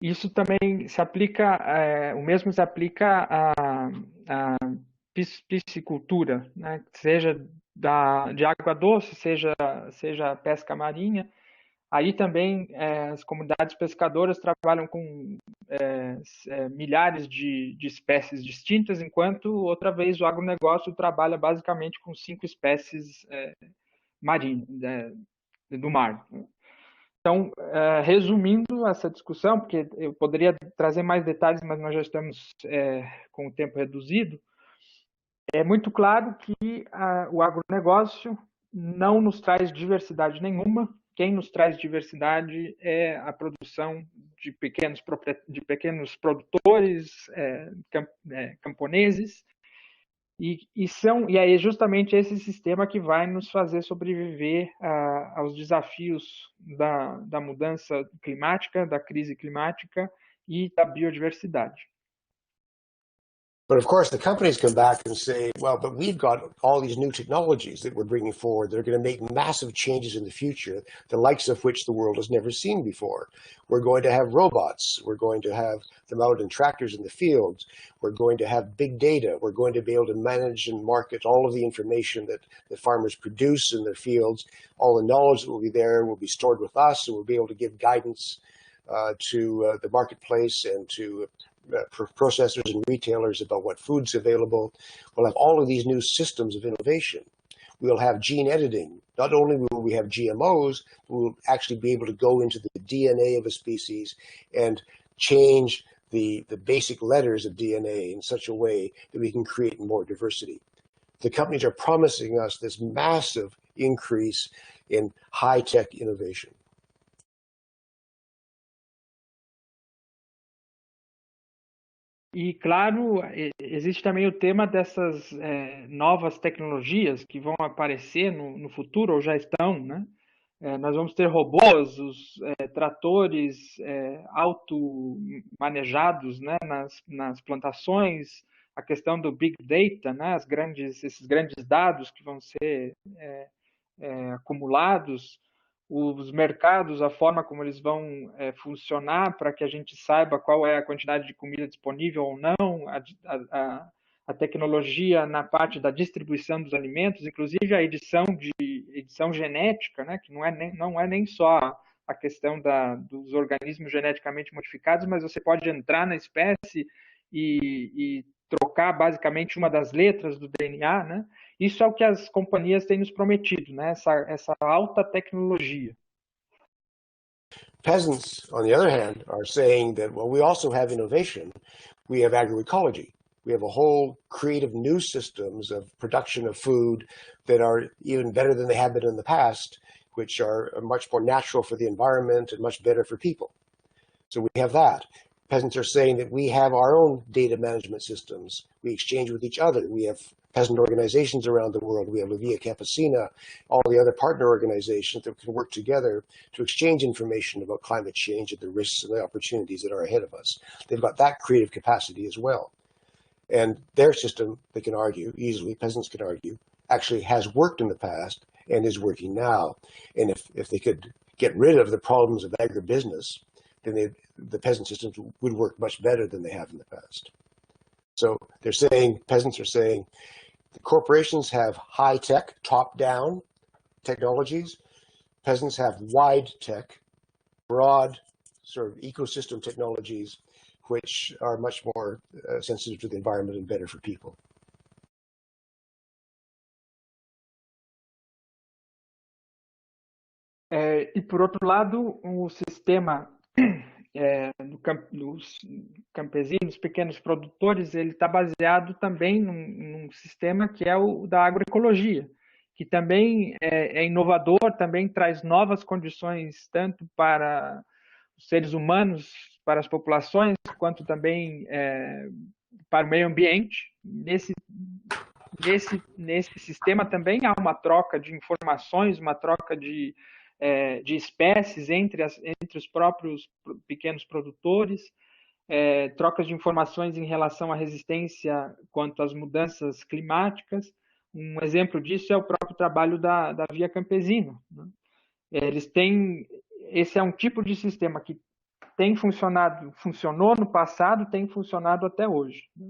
Isso também se aplica, o mesmo se aplica à piscicultura, né? Seja de água doce, seja pesca marinha. Aí também as comunidades pescadoras trabalham com milhares de espécies distintas, enquanto outra vez o agronegócio trabalha basicamente com 5 espécies marinhas do mar. Então, resumindo essa discussão, porque eu poderia trazer mais detalhes, mas nós já estamos com o tempo reduzido, é muito claro que o agronegócio não nos traz diversidade nenhuma. Quem nos traz diversidade é a produção de pequenos produtores, camponeses, e é justamente esse sistema que vai nos fazer sobreviver aos desafios da mudança climática, da crise climática e da biodiversidade. But of course, the companies come back and say, well, but we've got all these new technologies that we're bringing forward that are going to make massive changes in the future, the likes of which the world has never seen before. We're going to have robots. We're going to have them out in tractors in the fields. We're going to have big data. We're going to be able to manage and market all of the information that the farmers produce in their fields. All the knowledge that will be there will be stored with us, and we'll be able to give guidance to the marketplace and to processors and retailers about what food's available. We'll have all of these new systems of innovation. We'll have gene editing. Not only will we have GMOs, but we'll actually be able to go into the DNA of a species and change the basic letters of DNA in such a way that we can create more diversity. The companies are promising us this massive increase in high-tech innovation. E, claro, existe também o tema dessas novas tecnologias que vão aparecer no futuro, ou já estão, né? Nós vamos ter robôs, os tratores auto-manejados, né, nas plantações, a questão do Big Data, né, esses grandes dados que vão ser acumulados, os mercados, a forma como eles vão funcionar para que a gente saiba qual é a quantidade de comida disponível ou não, a tecnologia na parte da distribuição dos alimentos, inclusive a edição genética, né, que não é nem só a questão dos organismos geneticamente modificados, mas você pode entrar na espécie e trocar basicamente uma das letras do DNA, né? Isso é o que as companhias têm nos prometido, né? Essa alta tecnologia. Peasants, on the other hand, are saying that, well, we also have innovation. We have agroecology. We have a whole creative new systems of production of food that are even better than they have been in the past, which are much more natural for the environment and much better for people. So we have that. Peasants are saying that we have our own data management systems. We exchange with each other. We have peasant organizations around the world. We have La Via Campesina, all the other partner organizations that can work together to exchange information about climate change and the risks and the opportunities that are ahead of us. They've got that creative capacity as well. And their system, they can argue easily, peasants can argue, actually has worked in the past and is working now. And if they could get rid of the problems of agribusiness, then the peasant systems would work much better than they have in the past. So they're saying, peasants are saying, the corporations have high-tech, top-down technologies. Peasants have wide-tech, broad sort of ecosystem technologies, which are much more sensitive to the environment and better for people. E, por outro lado, o sistema dos campesinos, pequenos produtores, ele está baseado também num sistema que é o da agroecologia, que também é inovador, também traz novas condições tanto para os seres humanos, para as populações, quanto também para o meio ambiente. Nesse sistema também há uma troca de informações, uma troca de espécies entre os próprios pequenos produtores, trocas de informações em relação à resistência quanto às mudanças climáticas. Um exemplo disso é o próprio trabalho da Via Campesina, né? Esse é um tipo de sistema que funcionou no passado, tem funcionado até hoje, né?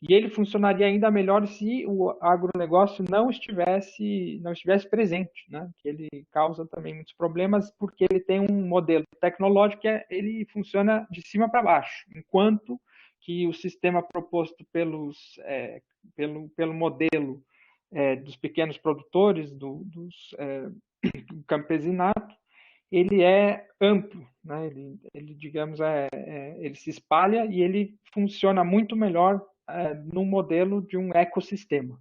E ele funcionaria ainda melhor se o agronegócio não estivesse presente, né? Que ele causa também muitos problemas porque ele tem um modelo tecnológico que ele funciona de cima para baixo, enquanto que o sistema proposto pelo modelo dos pequenos produtores, do campesinato, ele é amplo, né? Ele digamos, ele se espalha e ele funciona muito melhor no modelo de um ecossistema.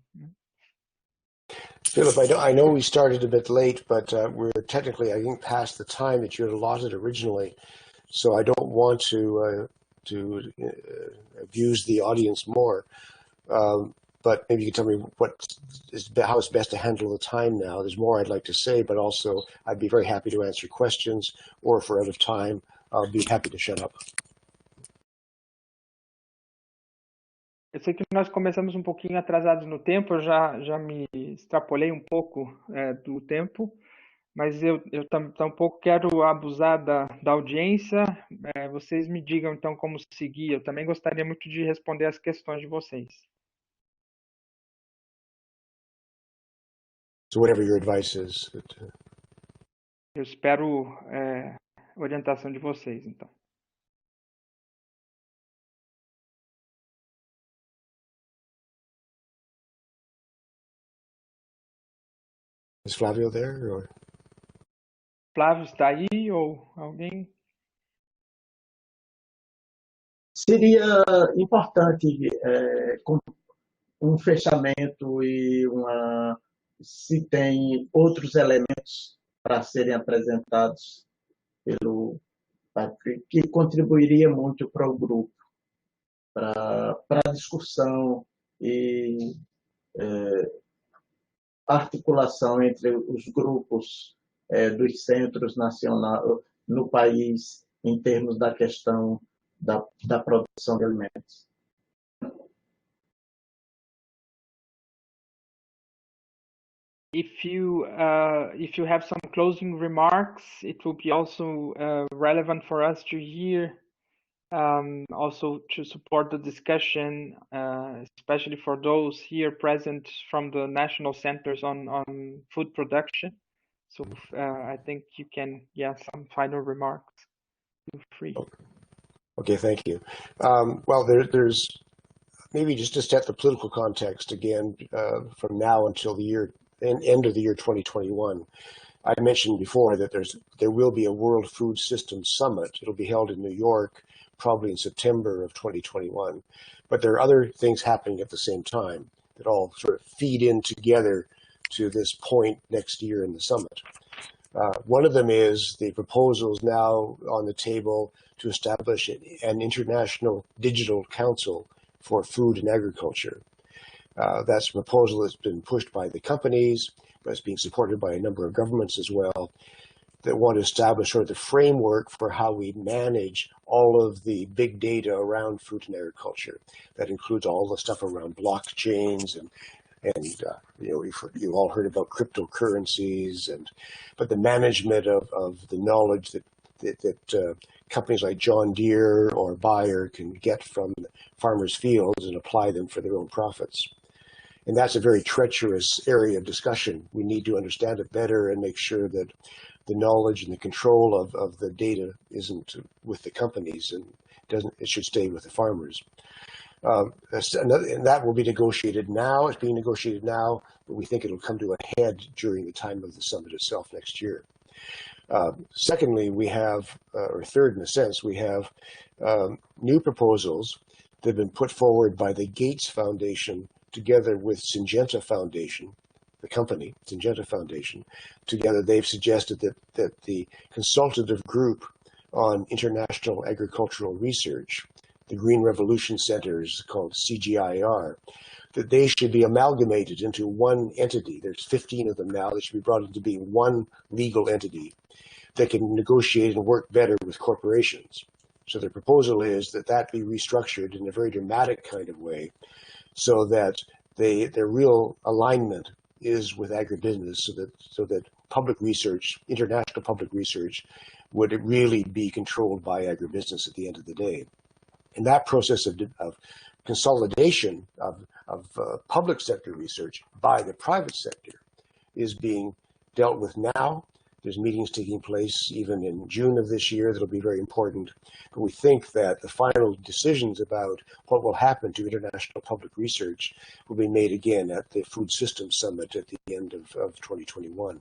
Philip, I know we started a bit late, but we're technically, I think, past the time that you had allotted originally, so I don't want to abuse the audience more. But maybe you can tell me how it's best to handle the time now. There's more I'd like to say, but also I'd be very happy to answer questions, or if we're out of time, I'll be happy to shut up. Eu sei que nós começamos um pouquinho atrasados no tempo, eu já me extrapolei um pouco do tempo, mas eu tampouco quero abusar da audiência. Vocês me digam então como seguir. Eu também gostaria muito de responder as questões de vocês. So whatever your advice is. Eu espero a orientação de vocês, então. Is Flavio there? Or? Flávio está aí ou alguém? Seria importante com um fechamento e se tem outros elementos para serem apresentados pelo Patrick, que contribuiria muito para o grupo, para a discussão e articulação entre os grupos dos centros nacionais no país em termos da questão da produção de alimentos. If you have some closing remarks, it will be also relevant for us to hear, also to support the discussion, especially for those here present from the national centers on food production. So I think you can, some final remarks. Feel free. Okay, thank you. Well, there's maybe just to set the political context again from now until the end of the year 2021. I mentioned before that there will be a World Food Systems Summit. It'll be held in New York, probably in September of 2021. But there are other things happening at the same time that all sort of feed in together to this point next year in the summit. One of them is the proposals now on the table to establish an international digital council for food and agriculture. That's a proposal that's been pushed by the companies, but it's being supported by a number of governments as well, that want to establish sort of the framework for how we manage all of the big data around food and agriculture. That includes all the stuff around blockchains and And you've all heard about cryptocurrencies, but the management of the knowledge that companies like John Deere or Bayer can get from farmers' fields and apply them for their own profits. And that's a very treacherous area of discussion. We need to understand it better and make sure that the knowledge and the control of the data isn't with the companies and it should stay with the farmers. And that will be negotiated now. It's being negotiated now, but we think it'll come to a head during the time of the summit itself next year. Secondly, we have, or third in a sense, we have new proposals that have been put forward by the Gates Foundation together with Syngenta Foundation, the company, Syngenta Foundation. Together, they've suggested that the consultative group on international agricultural research, the Green Revolution Centers called CGIAR, that they should be amalgamated into one entity. There's 15 of them now. They should be brought into being one legal entity that can negotiate and work better with corporations. So the proposal is that be restructured in a very dramatic kind of way so that their real alignment is with agribusiness, so that public research, international public research, would really be controlled by agribusiness at the end of the day. And that process of consolidation of public sector research by the private sector is being dealt with now. There's meetings taking place even in June of this year that'll be very important. But we think that the final decisions about what will happen to international public research will be made again at the Food Systems Summit at the end of 2021.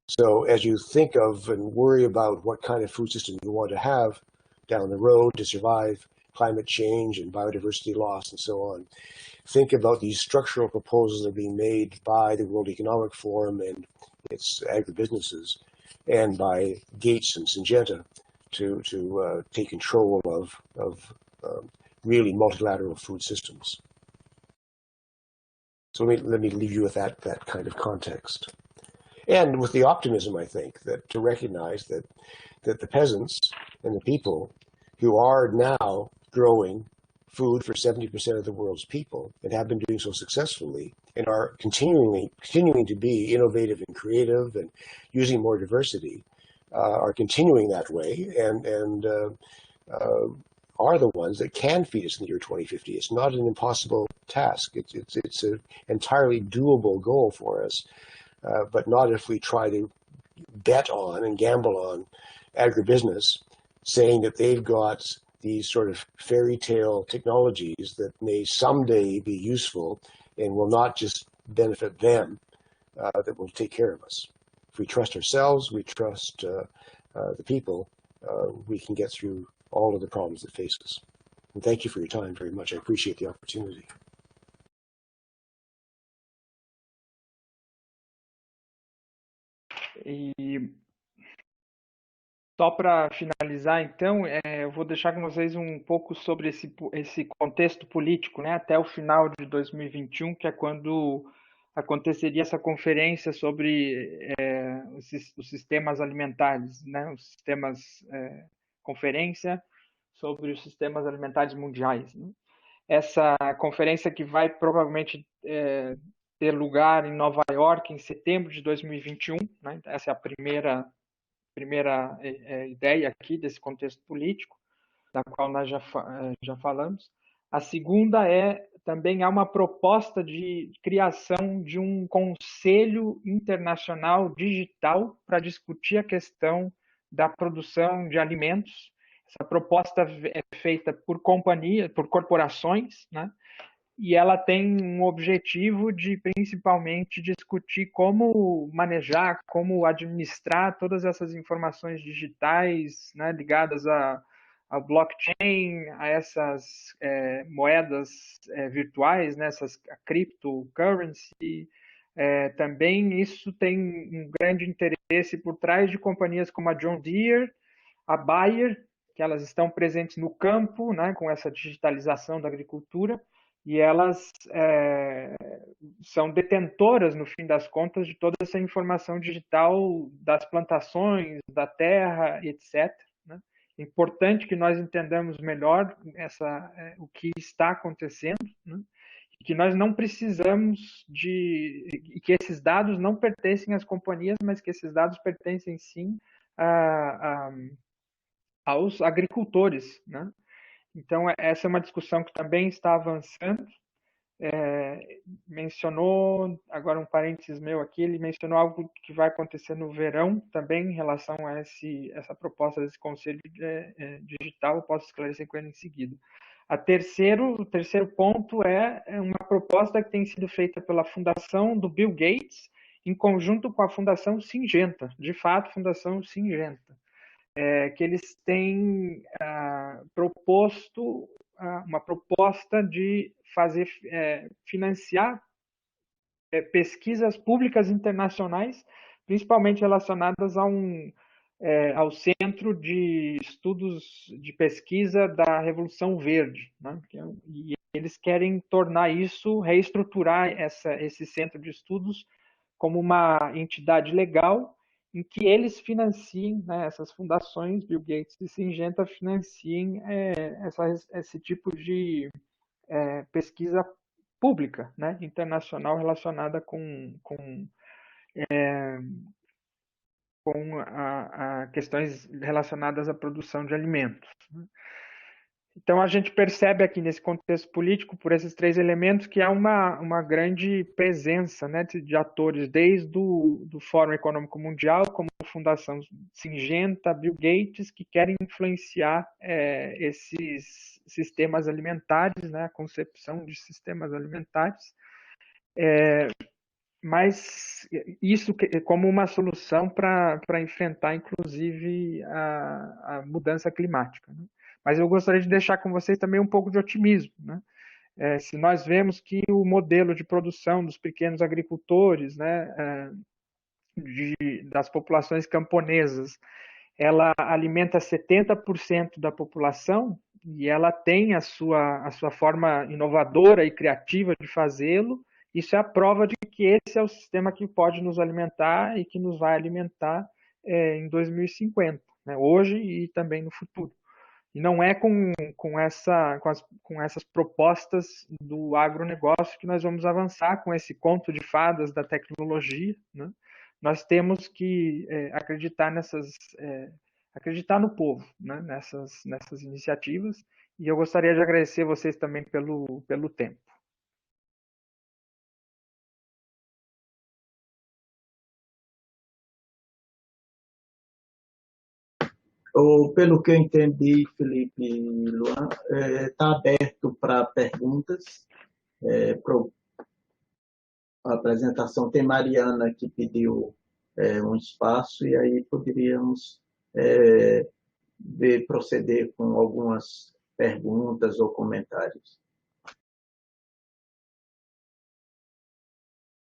So as you think of and worry about what kind of food system you want to have down the road to survive climate change and biodiversity loss and so on, think about these structural proposals that are being made by the World Economic Forum and its agribusinesses and by Gates and Syngenta to take control of really multilateral food systems. So let me leave you with that kind of context. And with the optimism, I think, that to recognize that the peasants and the people who are now growing food for 70% of the world's people and have been doing so successfully and are continuing to be innovative and creative and using more diversity, are continuing that way and are the ones that can feed us in the year 2050. It's not an impossible task. It's an entirely doable goal for us, but not if we try to bet on and gamble on agribusiness, saying that they've got these sort of fairy tale technologies that may someday be useful and will not just benefit them, that will take care of us. If we trust ourselves, we trust the people, we can get through all of the problems that face us. And thank you for your time very much. I appreciate the opportunity. E só para finalizar, então, eu vou deixar com vocês um pouco sobre esse contexto político, né, até o final de 2021, que é quando aconteceria essa conferência sobre os sistemas alimentares, né, os sistemas, conferência sobre os sistemas alimentares mundiais, né? Essa conferência que vai provavelmente ter lugar em Nova York em setembro de 2021, né? Essa é a primeira ideia aqui desse contexto político, da qual nós já falamos. A segunda também há uma proposta de criação de um conselho internacional digital para discutir a questão da produção de alimentos. Essa proposta é feita por corporações, né? E ela tem um objetivo de principalmente discutir como manejar, como administrar todas essas informações digitais, né, ligadas a blockchain, a essas moedas virtuais, né, essas cryptocurrency. Também isso tem um grande interesse por trás de companhias como a John Deere, a Bayer, que elas estão presentes no campo, né, com essa digitalização da agricultura, e elas são detentoras, no fim das contas, de toda essa informação digital das plantações, da terra, etc. Né? É importante que nós entendamos melhor o que está acontecendo, né? que nós não precisamos que esses dados não pertencem às companhias, mas que esses dados pertencem sim aos agricultores, né? Então, essa é uma discussão que também está avançando. Mencionou, agora um parênteses meu aqui, ele mencionou algo que vai acontecer no verão também em relação a essa proposta desse conselho digital. Eu posso esclarecer com ele em seguida. O terceiro ponto é uma proposta que tem sido feita pela fundação do Bill Gates em conjunto com a Fundação Syngenta, de fato, Fundação Syngenta, que eles têm proposto uma proposta de financiar pesquisas públicas internacionais, principalmente relacionadas ao Centro de Estudos de Pesquisa da Revolução Verde, né? E eles querem tornar isso, reestruturar esse centro de estudos como uma entidade legal em que eles financiem, né, essas fundações, Bill Gates e Syngenta financiem esse tipo de pesquisa pública, né, internacional relacionada com questões relacionadas à produção de alimentos. Então, a gente percebe aqui nesse contexto político, por esses três elementos, que há uma grande presença, né, de atores, desde do Fórum Econômico Mundial, como a Fundação Syngenta, Bill Gates, que querem influenciar esses sistemas alimentares, né, a concepção de sistemas alimentares, mas isso como uma solução para enfrentar, inclusive, a mudança climática, né? Mas eu gostaria de deixar com vocês também um pouco de otimismo, né? Se nós vemos que o modelo de produção dos pequenos agricultores, né, das populações camponesas, ela alimenta 70% da população e ela tem a sua forma inovadora e criativa de fazê-lo. Isso é a prova de que esse é o sistema que pode nos alimentar e que nos vai alimentar em 2050, né, hoje e também no futuro. E não é com essas propostas do agronegócio que nós vamos avançar com esse conto de fadas da tecnologia, né? Nós temos que acreditar acreditar no povo, né? nessas iniciativas. E eu gostaria de agradecer vocês também pelo tempo. Pelo que eu entendi, Felipe e Luan, está aberto para perguntas. Para a apresentação tem Mariana que pediu um espaço e aí poderíamos proceder com algumas perguntas ou comentários.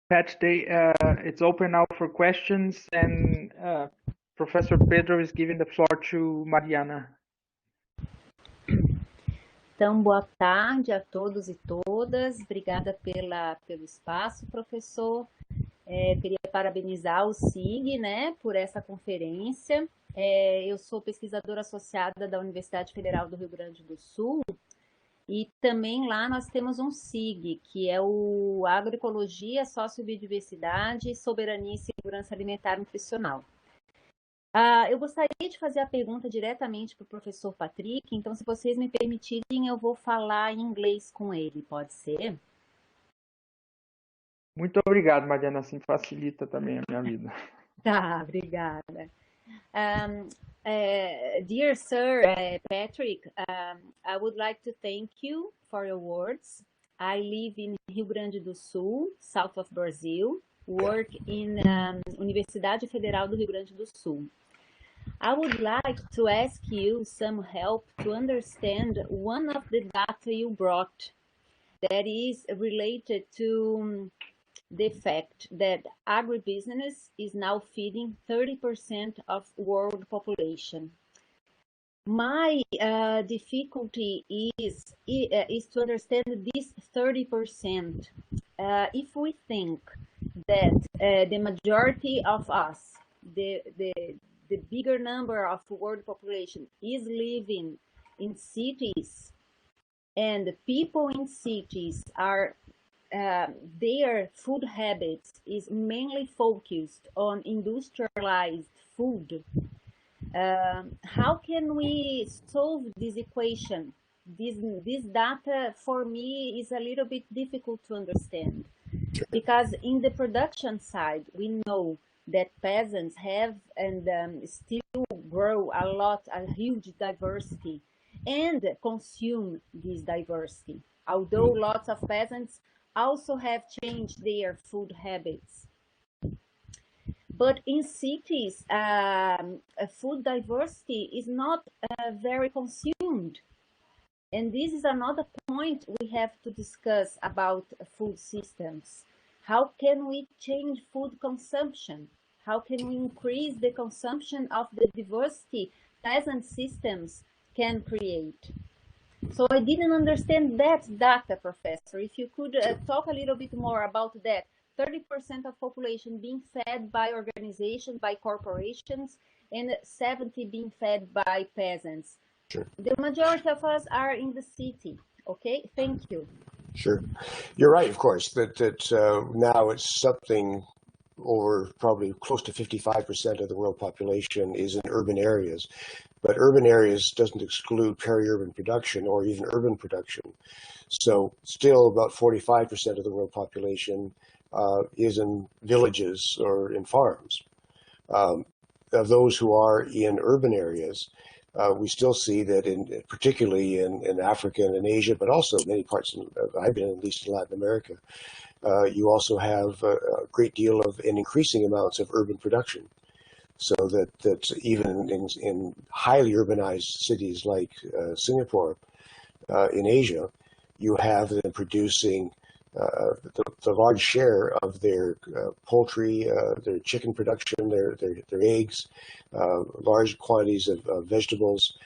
Pat, it's open now for questions, and Professor Pedro is giving the floor to Mariana. Então, boa tarde a todos e todas. Obrigada pelo espaço, professor. Queria parabenizar o SIG, né, por essa conferência. Eu sou pesquisadora associada da Universidade Federal do Rio Grande do Sul e também lá nós temos um SIG, que é o Agroecologia, Sociobiodiversidade, Soberania e Segurança Alimentar e Nutricional. Eu gostaria de fazer a pergunta diretamente para o professor Patrick, então, se vocês me permitirem, eu vou falar em inglês com ele, pode ser? Muito obrigado, Mariana, assim facilita também a minha vida. Tá, obrigada. Dear Sir Patrick, I would like to thank you for your words. I live in Rio Grande do Sul, south of Brazil, work in Universidade Federal do Rio Grande do Sul. I would like to ask you some help to understand one of the data you brought that is related to the fact that agribusiness is now feeding 30% of world population. My difficulty is to understand this 30%. If we think that the majority of us, the bigger number of world population is living in cities, and the people in cities are their food habits is mainly focused on industrialized food, how can we solve this equation? This data for me is a little bit difficult to understand, because in the production side, we know that peasants have and still grow a huge diversity and consume this diversity. Although lots of peasants also have changed their food habits. But in cities, food diversity is not very consumed. And this is another point we have to discuss about food systems. How can we change food consumption? How can we increase the consumption of the diversity peasant systems can create? So I didn't understand that data, Professor. If you could talk a little bit more about that. 30% of population being fed by organizations, by corporations, and 70% being fed by peasants. Sure. The majority of us are in the city. Okay, thank you. Sure. You're right, of course, that now it's something over probably close to 55% of the world population is in urban areas. But urban areas doesn't exclude peri-urban production or even urban production. So still about 45% of the world population is in villages or in farms. Of those who are in urban areas, we still see that particularly in Africa and in Asia, but also many parts I've been in, at least in Latin America, you also have a great deal of and increasing amounts of urban production. So that even in highly urbanized cities like Singapore in Asia, you have them producing the large share of their poultry, their chicken production, their eggs, large quantities of vegetables,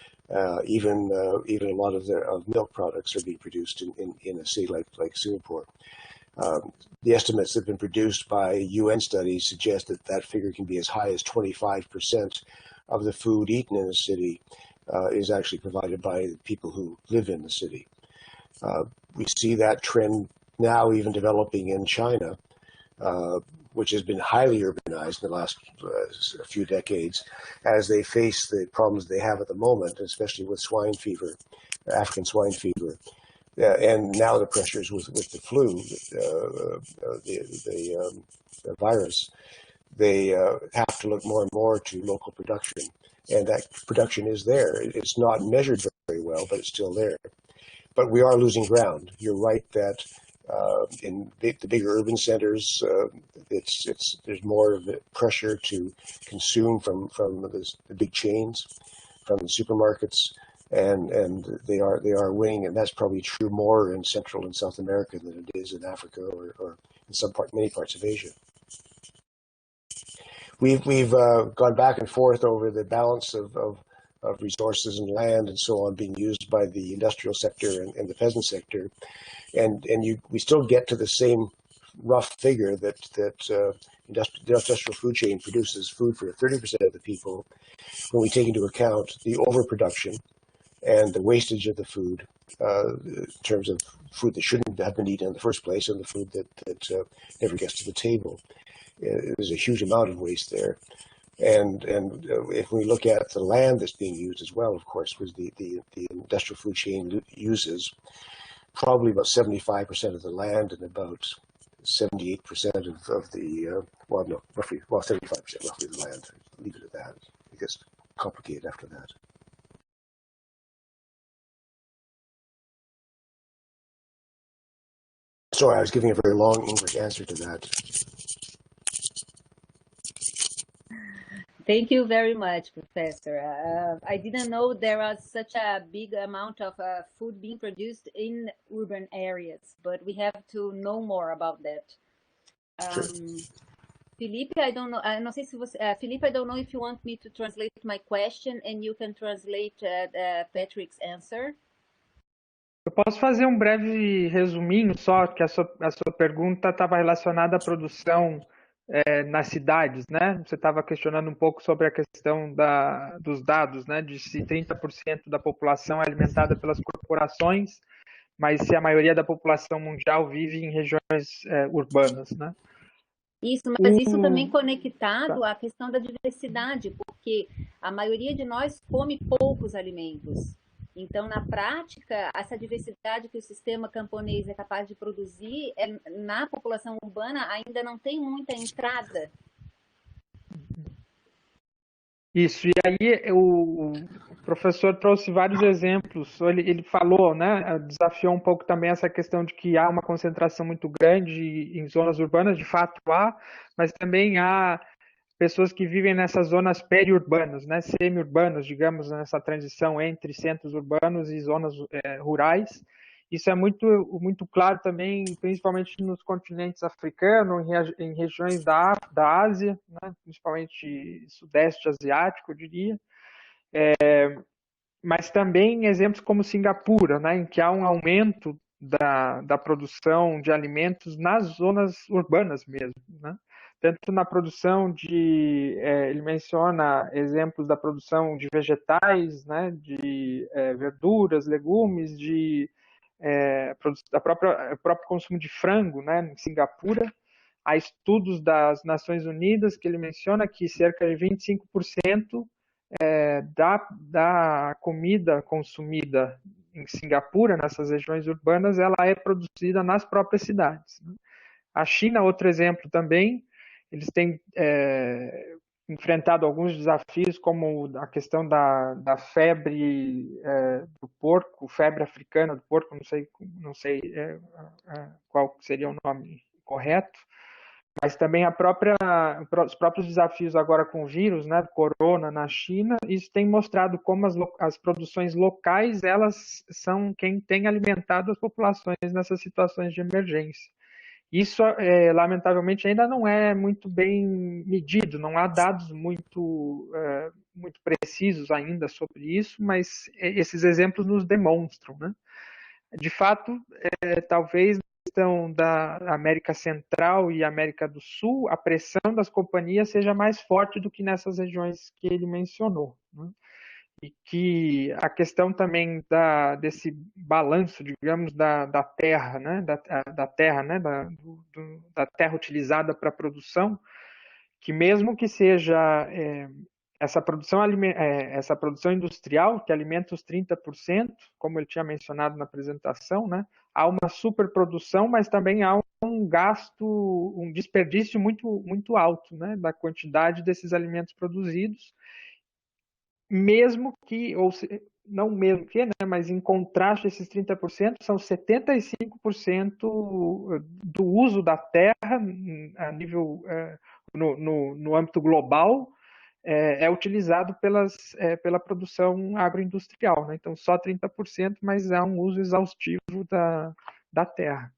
even a lot of milk products are being produced in a city like Singapore. The estimates that have been produced by UN studies suggest that figure can be as high as 25% of the food eaten in a city is actually provided by people who live in the city. We see that trend now even developing in China, which has been highly urbanized in the last few decades, as they face the problems they have at the moment, especially with swine fever, African swine fever. And now the pressures with the flu, the virus, they have to look more and more to local production. And that production is there. It's not measured very well, but it's still there. But we are losing ground. You're right that in the bigger urban centers, there's more of the pressure to consume from the big chains, from the supermarkets. And they are winning, and that's probably true more in Central and South America than it is in Africa or in many parts of Asia. We've gone back and forth over the balance of resources and land and so on being used by the industrial sector and the peasant sector, and we still get to the same rough figure that the industrial food chain produces food for 30% of the people when we take into account the overproduction and the wastage of the food in terms of food that shouldn't have been eaten in the first place and the food that never gets to the table. There's a huge amount of waste there. And if we look at the land that's being used as well, of course, because the industrial food chain uses probably about 75% of the land and about 78% of the, roughly 75% roughly of the land. Leave it at that. It gets complicated after that. Sorry, I was giving a very long English answer to that. Thank you very much, Professor. I didn't know there was such a big amount of food being produced in urban areas, but we have to know more about that. Felipe, I don't know. Felipe, I don't know if you want me to translate my question and you can translate Patrick's answer. Eu posso fazer um breve resuminho só, que a sua pergunta estava relacionada à produção nas cidades, né? Você estava questionando um pouco sobre a questão dos dados, né? De se 30% da população é alimentada pelas corporações mas se a maioria da população mundial vive em regiões urbanas, né? Isso, mas isso também Tá. conectado à questão da diversidade, porque a maioria de nós come poucos alimentos. Então, na prática, essa diversidade que o sistema camponês é capaz de produzir, na população urbana ainda não tem muita entrada. Isso, e aí o professor trouxe vários exemplos, ele falou, né, desafiou um pouco também essa questão de que há uma concentração muito grande em zonas urbanas, de fato há, mas também há pessoas que vivem nessas zonas periurbanas, né, semi-urbanas, digamos, nessa transição entre centros urbanos e zonas rurais. Isso é muito claro também, principalmente nos continentes africanos, em regiões da Ásia, né, principalmente sudeste asiático, eu diria, mas também em exemplos como Singapura, né, em que há um aumento da produção de alimentos nas zonas urbanas mesmo, né? Tanto na produção ele menciona exemplos da produção de vegetais, né, de verduras, legumes, o próprio consumo de frango, né, em Singapura. Há estudos das Nações Unidas que ele menciona que cerca de 25% da comida consumida em Singapura, nessas regiões urbanas, ela é produzida nas próprias cidades. A China, outro exemplo também, eles têm enfrentado alguns desafios, como a questão da febre do porco, febre africana do porco, não sei qual seria o nome correto, mas também os próprios desafios agora com o vírus, né, corona na China, isso tem mostrado como as produções locais, elas são quem tem alimentado as populações nessas situações de emergência. Isso, lamentavelmente, ainda não é muito bem medido, não há dados muito precisos ainda sobre isso, mas esses exemplos nos demonstram, né? De fato, talvez questão da América Central e América do Sul, a pressão das companhias seja mais forte do que nessas regiões que ele mencionou, né? E que a questão também desse balanço, digamos, da terra, né? Da terra, né? Da terra utilizada para a produção, que mesmo que seja essa produção industrial, que alimenta os 30%, como ele tinha mencionado na apresentação, né? Há uma superprodução, mas também há um gasto, um desperdício muito alto, né? Da quantidade desses alimentos produzidos, mesmo que, ou não mesmo que, né? Mas em contraste, esses 30% são 75% do uso da terra a nível, no âmbito global, utilizado pela produção agroindustrial, né? Então, só 30%, mas há um uso exaustivo da terra.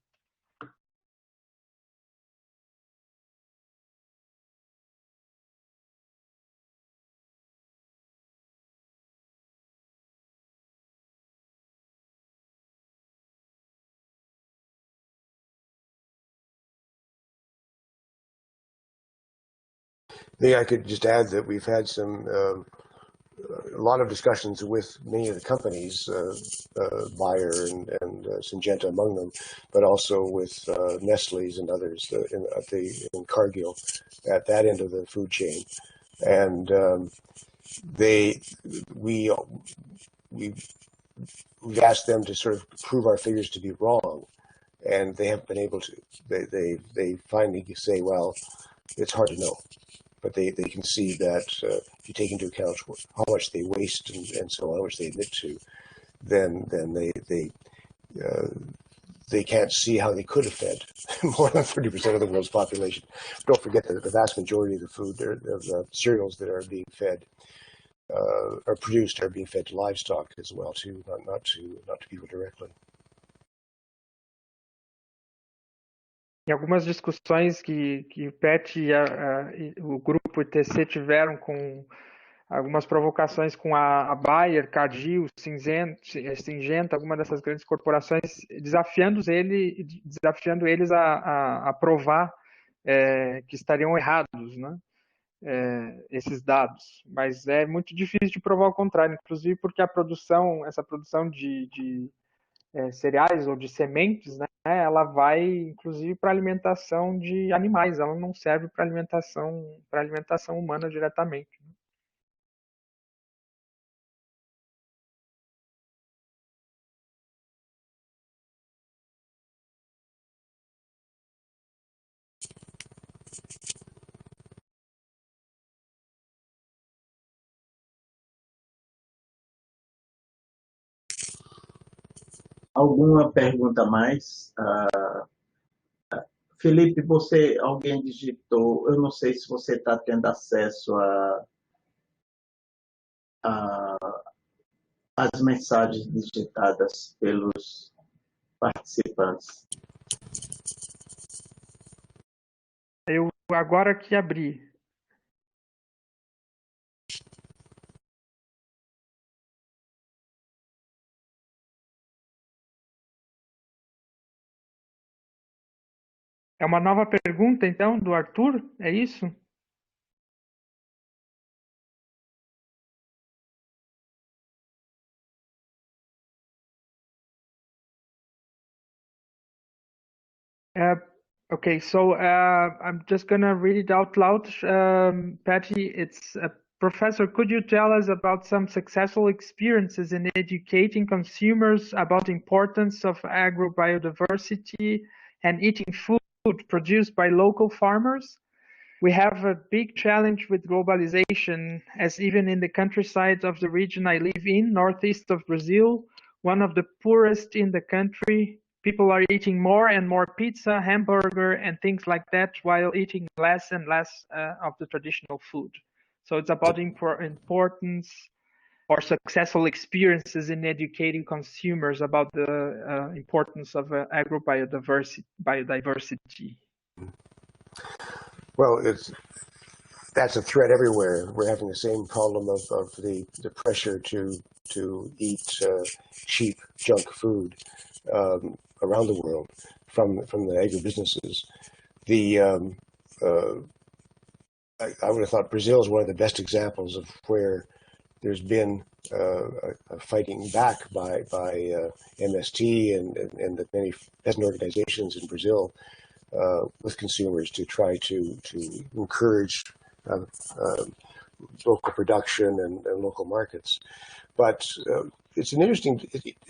Maybe I could just add that we've had a lot of discussions with many of the companies, Bayer and Syngenta among them, but also with Nestle's and others in Cargill at that end of the food chain. And we've asked them to sort of prove our figures to be wrong, and they haven't been able to. They finally say, well, it's hard to know. But they can see that if you take into account how much they waste and so on, which they admit to, then they can't see how they could have fed more than 30% of the world's population. Don't forget that the vast majority of the food, of the cereals that are being fed, are produced, are being fed to livestock as well, too, not to people directly. Em algumas discussões que o PET e o grupo ITC tiveram com algumas provocações com a Bayer, Cargill, Syngenta, alguma dessas grandes corporações, desafiando eles a provar que estariam errados, né? Esses dados. Mas é muito difícil de provar o contrário, inclusive porque essa produção cereais ou de sementes, né, ela vai inclusive para alimentação de animais, ela não serve para alimentação humana diretamente. Alguma pergunta a mais? Felipe, alguém digitou, eu não sei se você está tendo acesso às mensagens digitadas pelos participantes. Eu agora que abri. É uma nova pergunta, então, do Arthur? É isso? Okay, so I'm just going to read it out loud. Patty, it's Professor, could you tell us about some successful experiences in educating consumers about the importance of agrobiodiversity and eating food produced by local farmers? We have a big challenge with globalization, as even in the countryside of the region I live in, northeast of Brazil, one of the poorest in the country, people are eating more and more pizza, hamburger, and things like that, while eating less and less of the traditional food. So it's about the importance or successful experiences in educating consumers about the importance of biodiversity. Well, that's a threat everywhere. We're having the same problem of the pressure to eat cheap junk food around the world from the agribusinesses. I would have thought Brazil is one of the best examples of where there's been a fighting back by MST and the many peasant organizations in Brazil with consumers to try to encourage local production and local markets. But it's an interesting,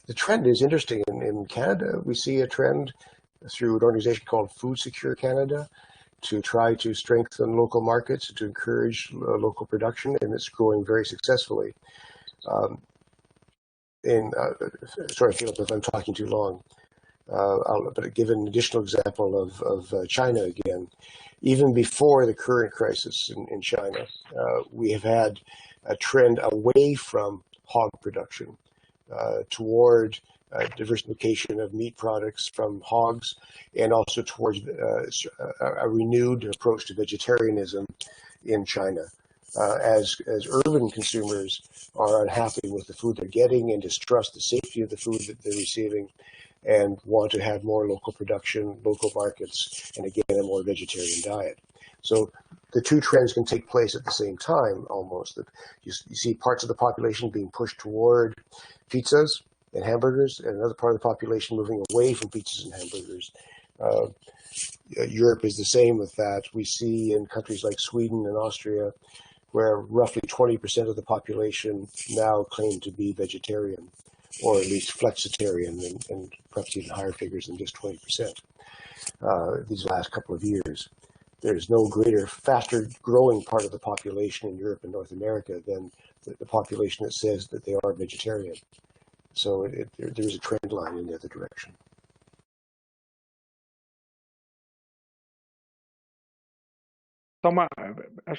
the trend is interesting. In Canada, we see a trend through an organization called Food Secure Canada to try to strengthen local markets, to encourage local production, and it's growing very successfully. Sorry, Philip, if I'm talking too long. But give an additional example of China again. Even before the current crisis in China, we have had a trend away from hog production toward diversification of meat products from hogs, and also towards a renewed approach to vegetarianism in China. As urban consumers are unhappy with the food they're getting and distrust the safety of the food that they're receiving, and want to have more local production, local markets, and again, a more vegetarian diet. So the two trends can take place at the same time, almost. You see parts of the population being pushed toward pizzas and hamburgers, and another part of the population moving away from pizzas and hamburgers. Europe is the same with that. We see in countries like Sweden and Austria, where roughly 20% of the population now claim to be vegetarian, or at least flexitarian, and perhaps even higher figures than just 20% these last couple of years. There's no greater, faster growing part of the population in Europe and North America than the population that says that they are vegetarian. So there's a trend line in the other direction. Só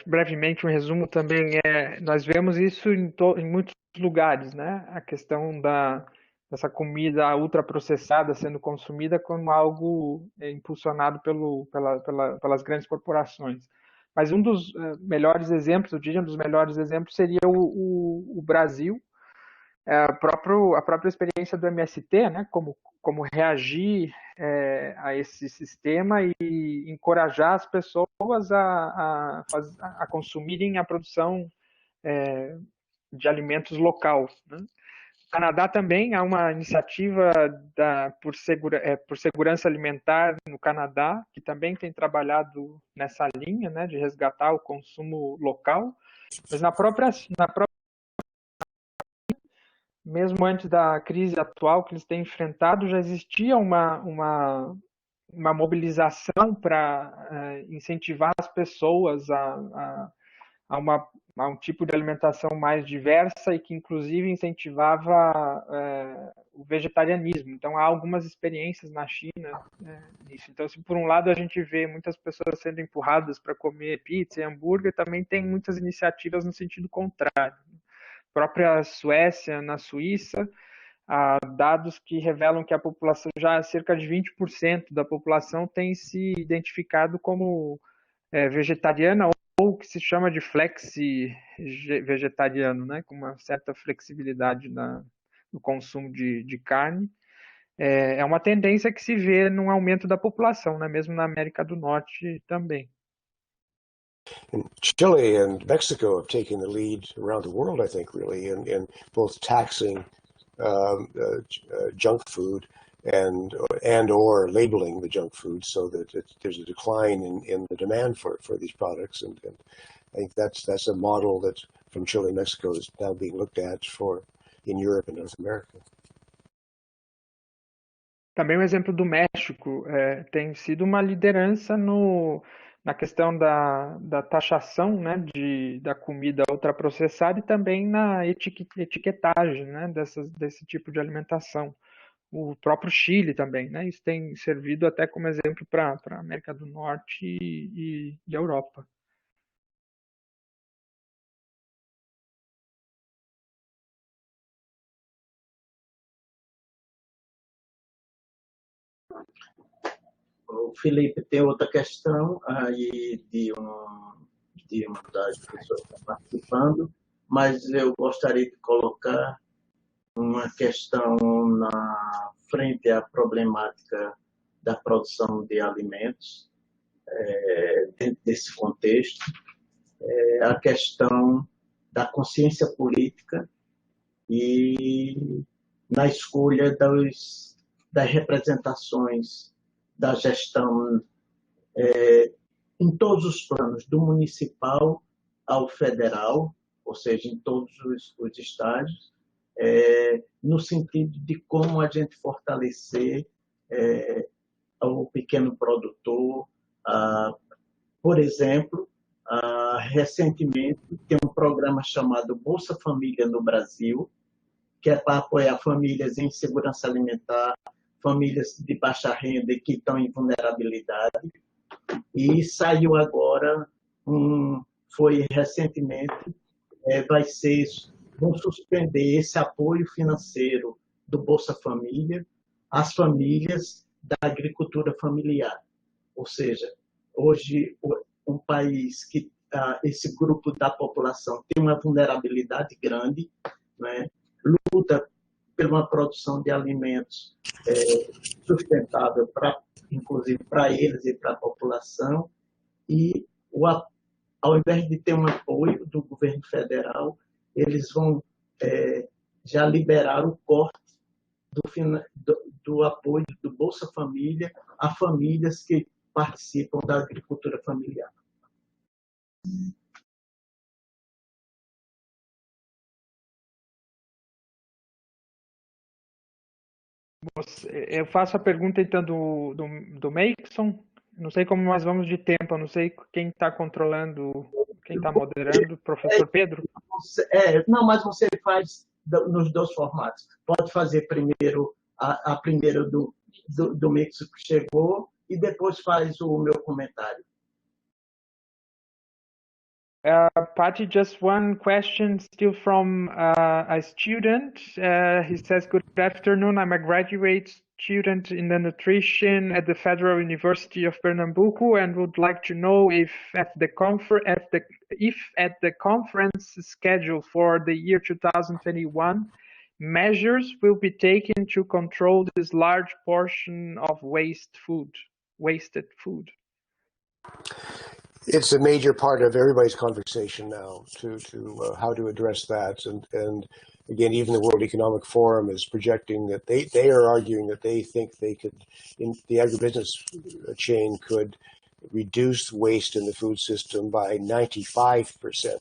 brevemente um resumo também nós vemos isso em muitos lugares, né? A questão dessa comida ultraprocessada sendo consumida como algo impulsionado pelas grandes corporações. Mas um dos melhores exemplos, eu diria um dos melhores exemplos seria o Brasil, a própria experiência do MST, né? Como reagir a esse sistema e encorajar as pessoas a consumirem a produção de alimentos local, né? Canadá também há uma iniciativa por segurança alimentar no Canadá, que também tem trabalhado nessa linha, né, de resgatar o consumo local. Mas mesmo antes da crise atual que eles têm enfrentado, já existia uma mobilização para incentivar as pessoas a um tipo de alimentação mais diversa e que, inclusive, incentivava o vegetarianismo. Então, há algumas experiências na China nisso. Então, se por um lado a gente vê muitas pessoas sendo empurradas para comer pizza e hambúrguer, também tem muitas iniciativas no sentido contrário. A própria Suécia, na Suíça, há dados que revelam que a população, já cerca de 20% da população tem se identificado como vegetariana ou que se chama de flexi-vegetariano, né, com uma certa flexibilidade no consumo de carne. É uma tendência que se vê num aumento da população, né, mesmo na América do Norte também. And Chile and Mexico have taken the lead around the world, I think, really, in both taxing junk food and or labeling the junk food so that there's a decline in the demand for these products. And I think that's a model that from Chile and Mexico is now being looked at in Europe and North America. Também o exemplo do México tem sido uma liderança na questão da taxação, né, da comida ultraprocessada e também na etiquetagem, né, desse tipo de alimentação. O próprio Chile também, né, isso tem servido até como exemplo para a América do Norte e Europa. O Felipe tem outra questão aí de uma das pessoas que estão participando, mas eu gostaria de colocar uma questão na frente à problemática da produção de alimentos, dentro desse contexto, a questão da consciência política e na escolha das representações da gestão em todos os planos, do municipal ao federal, ou seja, em todos os estágios, no sentido de como a gente fortalecer o pequeno produtor. Por exemplo, recentemente tem um programa chamado Bolsa Família no Brasil, que é para apoiar famílias em segurança alimentar, famílias de baixa renda e que estão em vulnerabilidade. E saiu agora, foi recentemente, vão suspender esse apoio financeiro do Bolsa Família às famílias da agricultura familiar. Ou seja, hoje, um país que esse grupo da população tem uma vulnerabilidade grande, né, luta por uma produção de alimentos sustentável, inclusive para eles e para a população, e ao invés de ter um apoio do governo federal, eles vão já liberar o corte do apoio do Bolsa Família a famílias que participam da agricultura familiar. Eu faço a pergunta então do Mason. Não sei como nós vamos de tempo, eu não sei quem está controlando, quem está moderando, professor Pedro? Não, mas você faz nos dois formatos. Pode fazer primeiro a primeira do Mason que chegou e depois faz o meu comentário. Patty, just one question still from a student. He says, good afternoon. I'm a graduate student in the nutrition at the Federal University of Pernambuco and would like to know if at the conference schedule for the year 2021, measures will be taken to control this large portion of wasted food. It's a major part of everybody's conversation now to how to address that, and again, even the World Economic Forum is projecting that they are arguing that they think they could, in the agribusiness chain, could reduce waste in the food system by 95%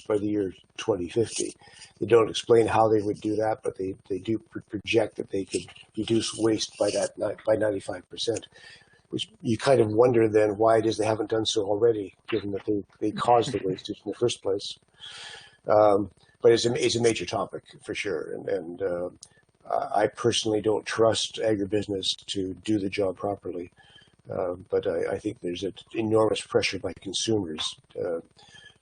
by the year 2050. They don't explain how they would do that, but they do project that they could reduce waste by 95%. Which you kind of wonder then why it is they haven't done so already, given that they caused the wastage in the first place. But it's a major topic for sure, and I personally don't trust agribusiness to do the job properly. But I think there's an enormous pressure by consumers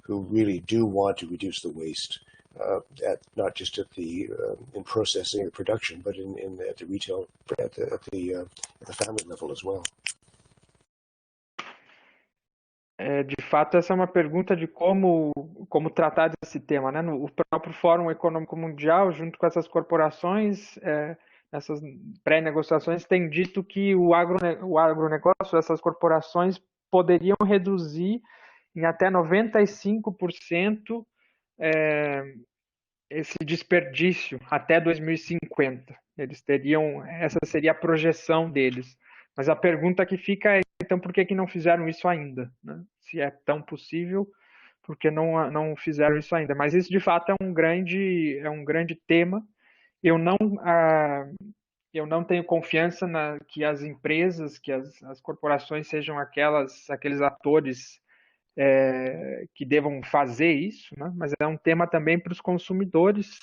who really do want to reduce the waste, not just at the in processing or production, but at the retail, at the family level as well. De fato, essa é uma pergunta de como tratar desse tema, né? O próprio Fórum Econômico Mundial, junto com essas corporações, nessas pré-negociações, tem dito que o agronegócio, essas corporações, poderiam reduzir em até 95% esse desperdício até 2050. Eles teriam, essa seria a projeção deles. Mas a pergunta que fica é, então, por que não fizeram isso ainda? Né? Se é tão possível, por que não fizeram isso ainda? Mas isso, de fato, é um grande tema. Eu não tenho confiança que as empresas, que as corporações sejam aqueles atores que devam fazer isso, né? Mas é um tema também para os consumidores,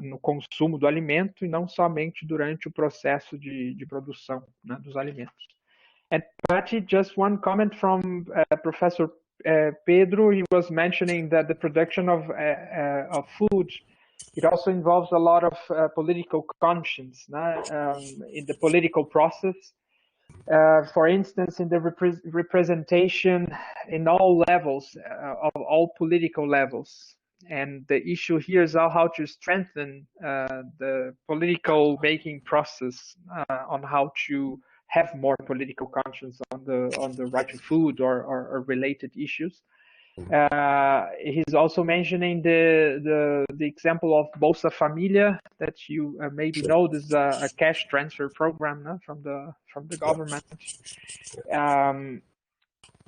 no consumo do alimento e não somente durante o processo de produção, né, dos alimentos. And Patty, just one comment from Professor Pedro. He was mentioning that the production of food, it also involves a lot of political conscience in the political process. For instance, in the representation in all levels, of all political levels. And the issue here is how to strengthen the political making process on how to have more political conscience on the right to food or related issues. He's also mentioning the example of Bolsa Familia that you maybe know. This is a cash transfer program from the government.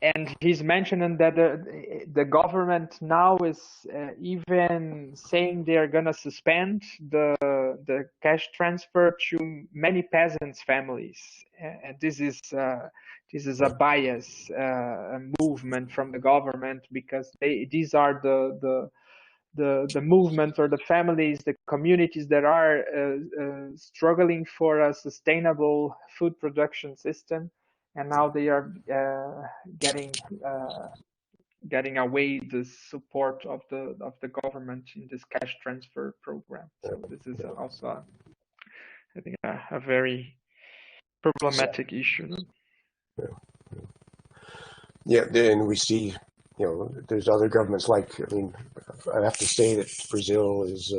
And he's mentioning that the government now is even saying they're going to suspend the cash transfer to many peasants' families. And this is a bias movement from the government, because these are the movement or the families, the communities that are struggling for a sustainable food production system. And now they are getting away the support of the government in this cash transfer program. So this is also, I think, a very problematic issue. Yeah, and we see, there's other governments I have to say that Brazil is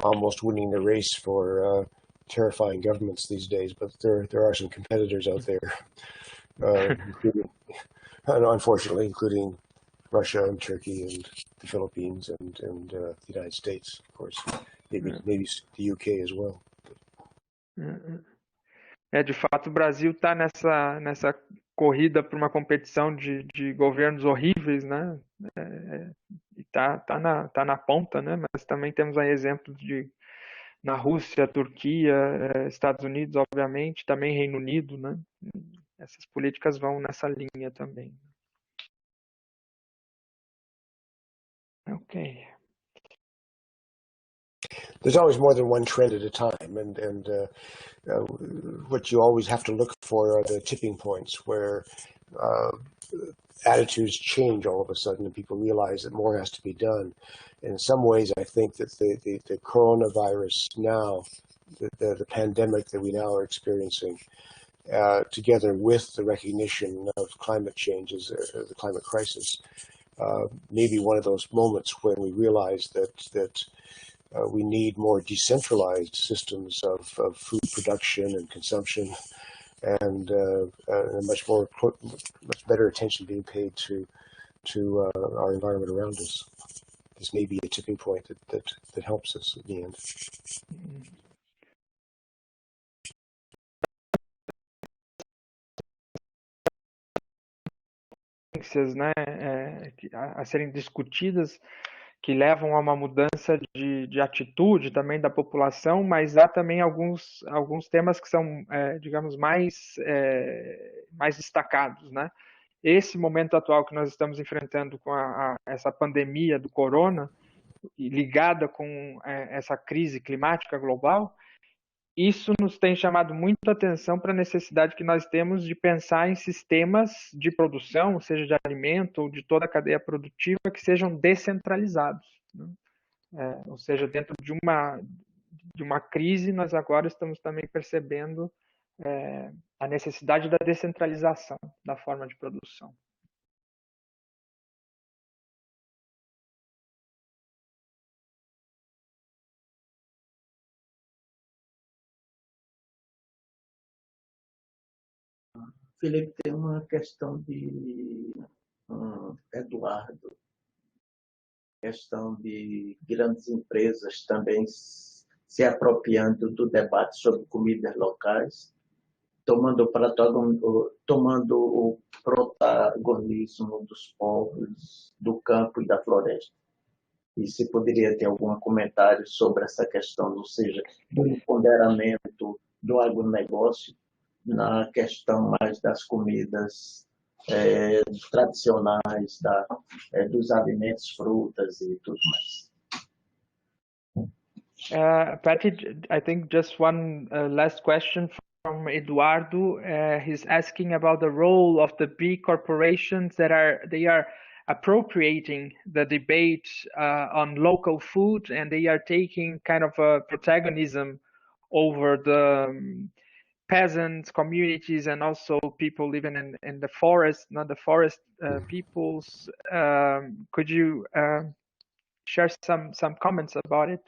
almost winning the race for terrifying governments these days, but there are some competitors out there, unfortunately, including Russia and Turkey and the Philippines and the United States, of course, maybe the UK as well. De fato, o Brasil está nessa corrida por uma competição de governos horríveis, né? E tá na ponta, né? Mas também temos aí exemplos na Rússia, Turquia, Estados Unidos, obviamente, também Reino Unido, né? Essas políticas vão nessa linha também. Okay. There's always more than one trend at a time, and what you always have to look for are the tipping points where attitudes change all of a sudden and people realize that more has to be done. In some ways, I think that the coronavirus now, the pandemic that we now are experiencing, together with the recognition of climate changes, the climate crisis, may be one of those moments when we realize that we need more decentralized systems of food production and consumption, and much better attention being paid to our environment around us. this may be a tipping point that helps us in the end. Né, a serem discutidas, que levam a uma mudança de atitude também da população, mas há também alguns temas que são, digamos, mais destacados, né? Esse momento atual que nós estamos enfrentando com essa pandemia do corona, ligada com essa crise climática global, isso nos tem chamado muita atenção para a necessidade que nós temos de pensar em sistemas de produção, seja de alimento ou de toda a cadeia produtiva, que sejam descentralizados, né? Ou seja, dentro de uma crise, nós agora estamos também percebendo a necessidade da descentralização da forma de produção. Felipe, tem uma questão de Eduardo, questão de grandes empresas também se apropriando do debate sobre comidas locais, tomando o protagonismo dos povos do campo e da floresta. E se poderia ter algum comentário sobre essa questão, ou seja, do empoderamento do agronegócio na questão mais das comidas tradicionais, dos alimentos, frutas e tudo mais. Patty, I think just one last question from Eduardo. He's asking about the role of the big corporations that are appropriating the debate on local food, and they are taking kind of a protagonism over the peasants, communities, and also people living in the forest, not the forest peoples. Could you share some comments about it?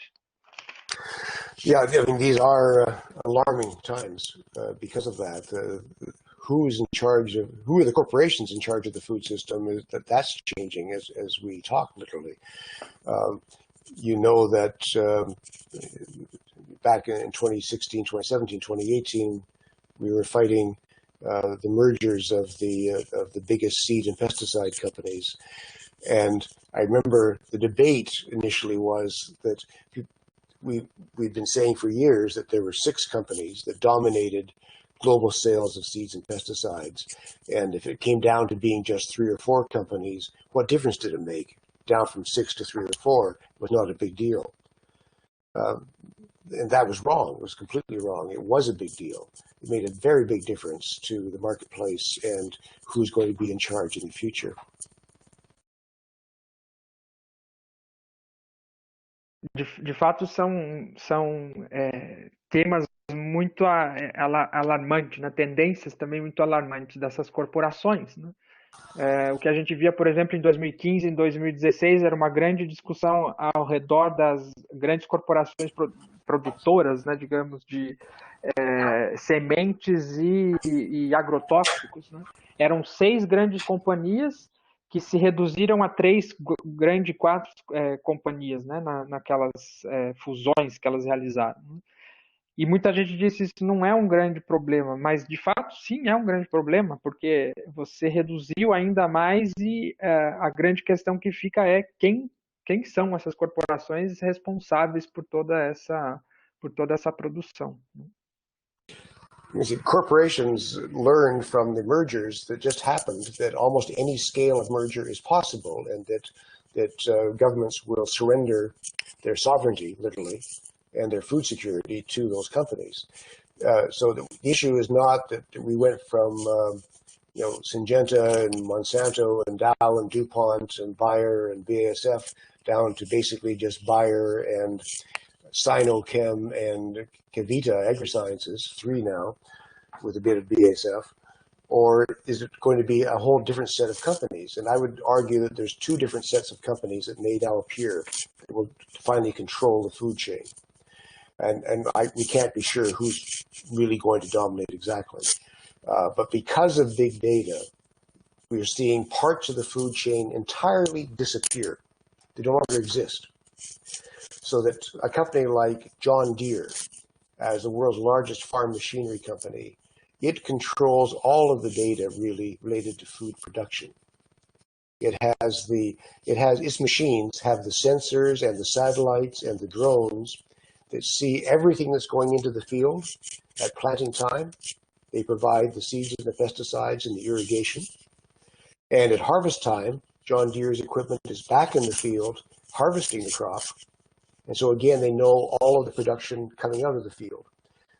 Yeah, I mean, these are alarming times because of that. Who are the corporations in charge of the food system? That's changing as we talk, literally. You know that back in 2016, 2017, 2018, we were fighting the mergers of the biggest seed and pesticide companies. And I remember the debate initially was that we'd been saying for years that there were 6 companies that dominated global sales of seeds and pesticides. And if it came down to being just 3 or 4 companies, what difference did it make? Down from 6 to 3 or 4 was not a big deal. And that was wrong. It was completely wrong. It was a big deal. It made a very big difference to the marketplace and who's going to be in charge in the future. De fato, são temas muito alarmantes, né? Tendências também muito alarmantes dessas corporações, né? O que a gente via, por exemplo, em 2015, em 2016, era uma grande discussão ao redor das grandes corporações produtoras, né, digamos, de sementes e agrotóxicos, né? Eram 6 grandes companhias que se reduziram a 4 companhias, né, naquelas fusões que elas realizaram, né? E muita gente disse isso não é um grande problema, mas de fato sim é um grande problema, porque você reduziu ainda mais e a grande questão que fica é quem são essas corporações responsáveis por toda essa produção. You see, corporations learned from the mergers that just happened that almost any scale of merger is possible, and that governments will surrender their sovereignty, literally, and their food security to those companies. So the issue is not that we went from Syngenta and Monsanto and Dow and DuPont and Bayer and BASF down to basically just Bayer and Sinochem and Kevita Agrisciences, 3 now, with a bit of BASF, or is it going to be a whole different set of companies? And I would argue that there's 2 different sets of companies that may now appear that will finally control the food chain. And we can't be sure who's really going to dominate exactly. But because of big data, we are seeing parts of the food chain entirely disappear. They no longer exist. So that a company like John Deere, as the world's largest farm machinery company, it controls all of the data really related to food production. Its machines have the sensors and the satellites and the drones that see everything that's going into the field at planting time. They provide the seeds and the pesticides and the irrigation. And at harvest time, John Deere's equipment is back in the field harvesting the crop. And so again, they know all of the production coming out of the field.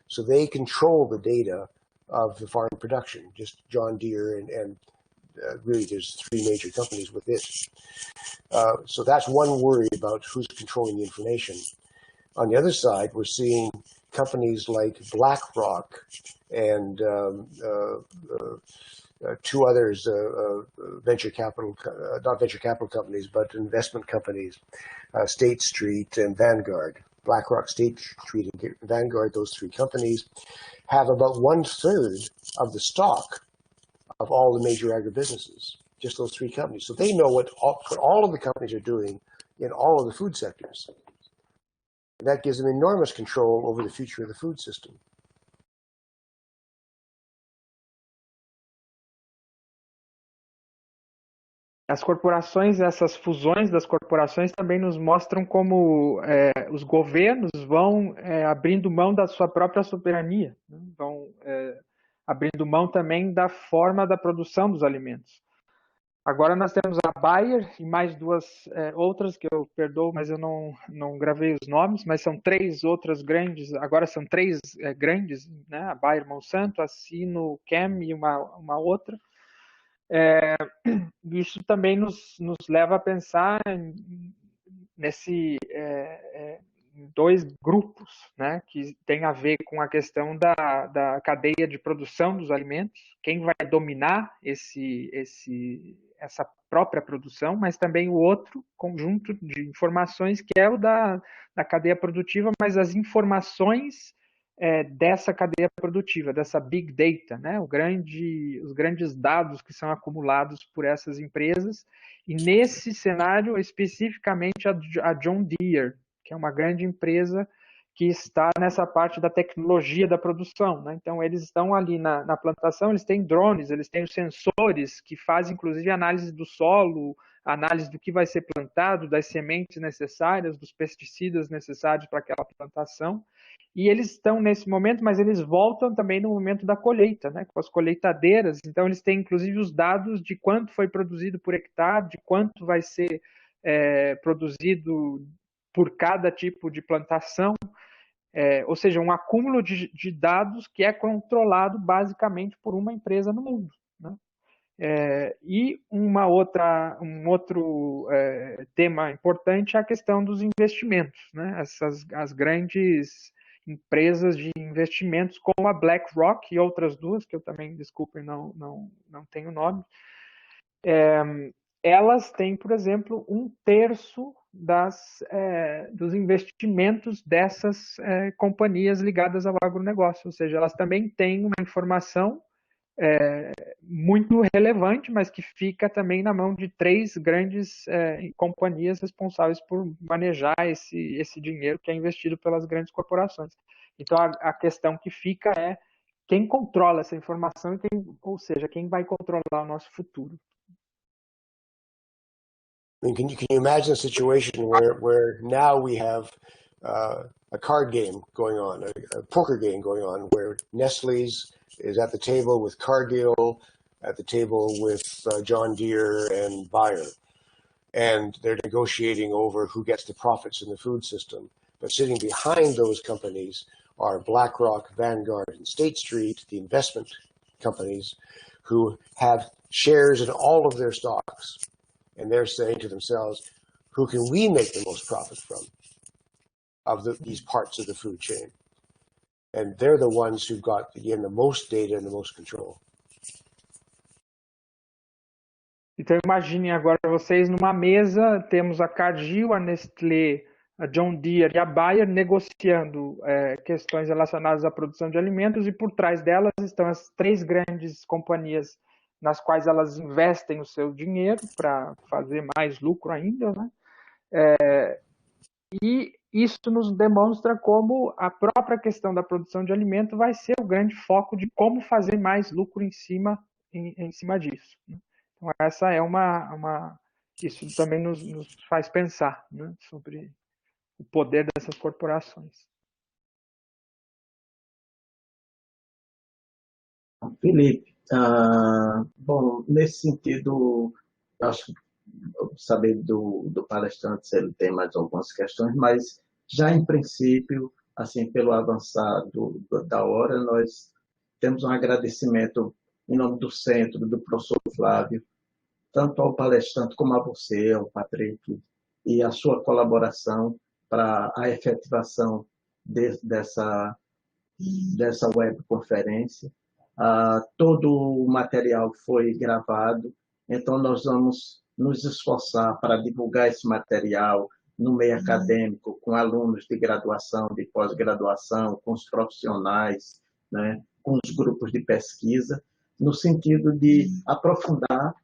So they control the data of the farm production, just John Deere and really there's three major companies with it. So that's one worry about who's controlling the information. On the other side, we're seeing companies like BlackRock and two others, venture capital, not venture capital companies, but investment companies, State Street and Vanguard. BlackRock, State Street, and Vanguard, those three companies, have about 1/3 of the stock of all the major agribusinesses, just those three companies. So they know what all of the companies are doing in all of the food sectors. And that gives them enormous control over the future of the food system. As corporações, essas fusões das corporações também nos mostram como os governos vão abrindo mão da sua própria soberania, né? Vão abrindo mão também da forma da produção dos alimentos. Agora nós temos a Bayer e mais duas outras que eu perdoo, mas eu não gravei os nomes, mas são três outras grandes, agora são três grandes, né? A Bayer Monsanto, a Sinochem e uma outra. Isso também nos leva a pensar nesse dois grupos, né, que tem a ver com a questão da cadeia de produção dos alimentos, quem vai dominar essa própria produção, mas também o outro conjunto de informações que é o da cadeia produtiva, mas as informações dessa cadeia produtiva, dessa big data, né? Os grandes dados que são acumulados por essas empresas, e nesse cenário especificamente a John Deere, que é uma grande empresa que está nessa parte da tecnologia da produção, né? Então eles estão ali na plantação, eles têm drones, eles têm os sensores que fazem inclusive análise do solo, análise do que vai ser plantado, das sementes necessárias, dos pesticidas necessários para aquela plantação. E eles estão nesse momento, mas eles voltam também no momento da colheita, né, com as colheitadeiras. Então, eles têm, inclusive, os dados de quanto foi produzido por hectare, de quanto vai ser produzido por cada tipo de plantação. Ou seja, um acúmulo de dados que é controlado basicamente por uma empresa no mundo, né? E um outro tema importante é a questão dos investimentos, né? As grandes empresas de investimentos como a BlackRock e outras duas, que eu também, desculpem, não tenho nome, elas têm, por exemplo, 1/3 dos investimentos dessas companhias ligadas ao agronegócio, ou seja, elas também têm uma informação muito relevante, mas que fica também na mão de três grandes companhias responsáveis por manejar esse dinheiro que é investido pelas grandes corporações. Então, a questão que fica é quem controla essa informação, ou seja, quem vai controlar o nosso futuro. I mean, can you imagine a situation where now we have a card game going on, a poker game going on, where Nestle's is at the table with Cargill, at the table with John Deere and Bayer, and they're negotiating over who gets the profits in the food system. But sitting behind those companies are BlackRock, Vanguard, and State Street, the investment companies, who have shares in all of their stocks. And they're saying to themselves, who can we make the most profit from of these parts of the food chain? And they're the ones who've got, again, the most data and the most control. Então imaginem agora vocês numa mesa, temos a Cargill, a Nestlé, a John Deere e a Bayer negociando questões relacionadas à produção de alimentos, e por trás delas estão as três grandes companhias nas quais elas investem o seu dinheiro para fazer mais lucro ainda, né? E isso nos demonstra como a própria questão da produção de alimento vai ser o grande foco de como fazer mais lucro em cima disso. Então, essa é isso também nos faz pensar, né, sobre o poder dessas corporações. Felipe, bom, nesse sentido, acho que saber do palestrante se ele tem mais algumas questões, mas já em princípio, assim, pelo avançar da hora, nós temos um agradecimento em nome do centro, do professor Flávio, tanto ao palestrante como a você, ao Patrick, e a sua colaboração para a efetivação dessa webconferência. Todo o material foi gravado, então nós vamos nos esforçar para divulgar esse material no meio acadêmico, com alunos de graduação, de pós-graduação, com os profissionais, né, com os grupos de pesquisa, no sentido de aprofundar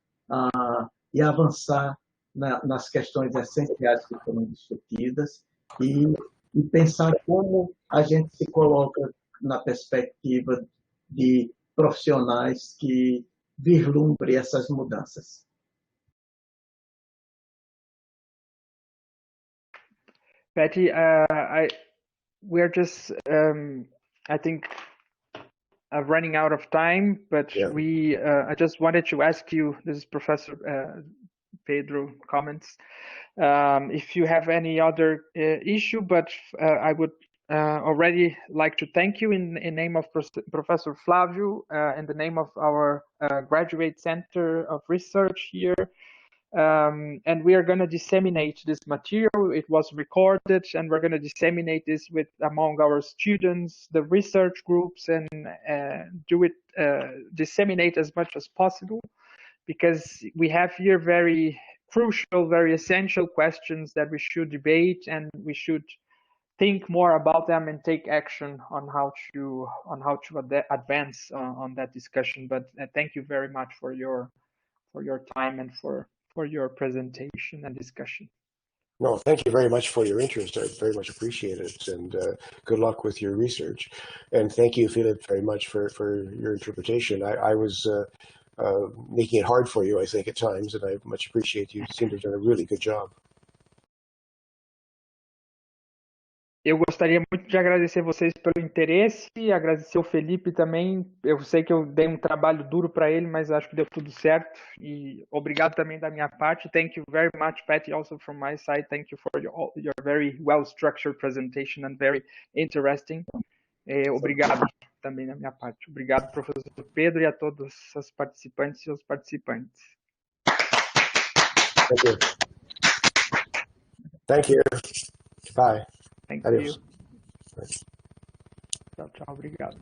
e avançar nas questões essenciais que foram discutidas e pensar como a gente se coloca na perspectiva de profissionais que vislumbrem essas mudanças. Patty, we're just, I think, running out of time, but Yeah. I just wanted to ask you, this is Professor Pedro comments, if you have any other issue, but I would already like to thank you in name of Professor Flavio, in the name of our Graduate Center of Research here. And we are going to disseminate this material. It was recorded, and we're going to disseminate this among our students, the research groups, and disseminate as much as possible, because we have here very crucial, very essential questions that we should debate, and we should think more about them and take action on how to advance on that discussion. But thank you very much for your time and for your presentation and discussion. No, thank you very much for your interest. I very much appreciate it, and good luck with your research. And thank you, Philip, very much for your interpretation. I was making it hard for you, I think, at times, and I much appreciate you. You seem to have done a really good job. Eu gostaria muito de agradecer vocês pelo interesse, agradecer o Felipe também. Eu sei que eu dei um trabalho duro para ele, mas acho que deu tudo certo. E obrigado também da minha parte. Thank you very much, Patty, also from my side. Thank you for your very well-structured presentation and very interesting. Obrigado também da minha parte. Obrigado, professor Pedro, e a todos os participantes e os participantes. Thank you. Thank you. Bye. Thank Adeus. you. Tchau, tchau. Obrigado.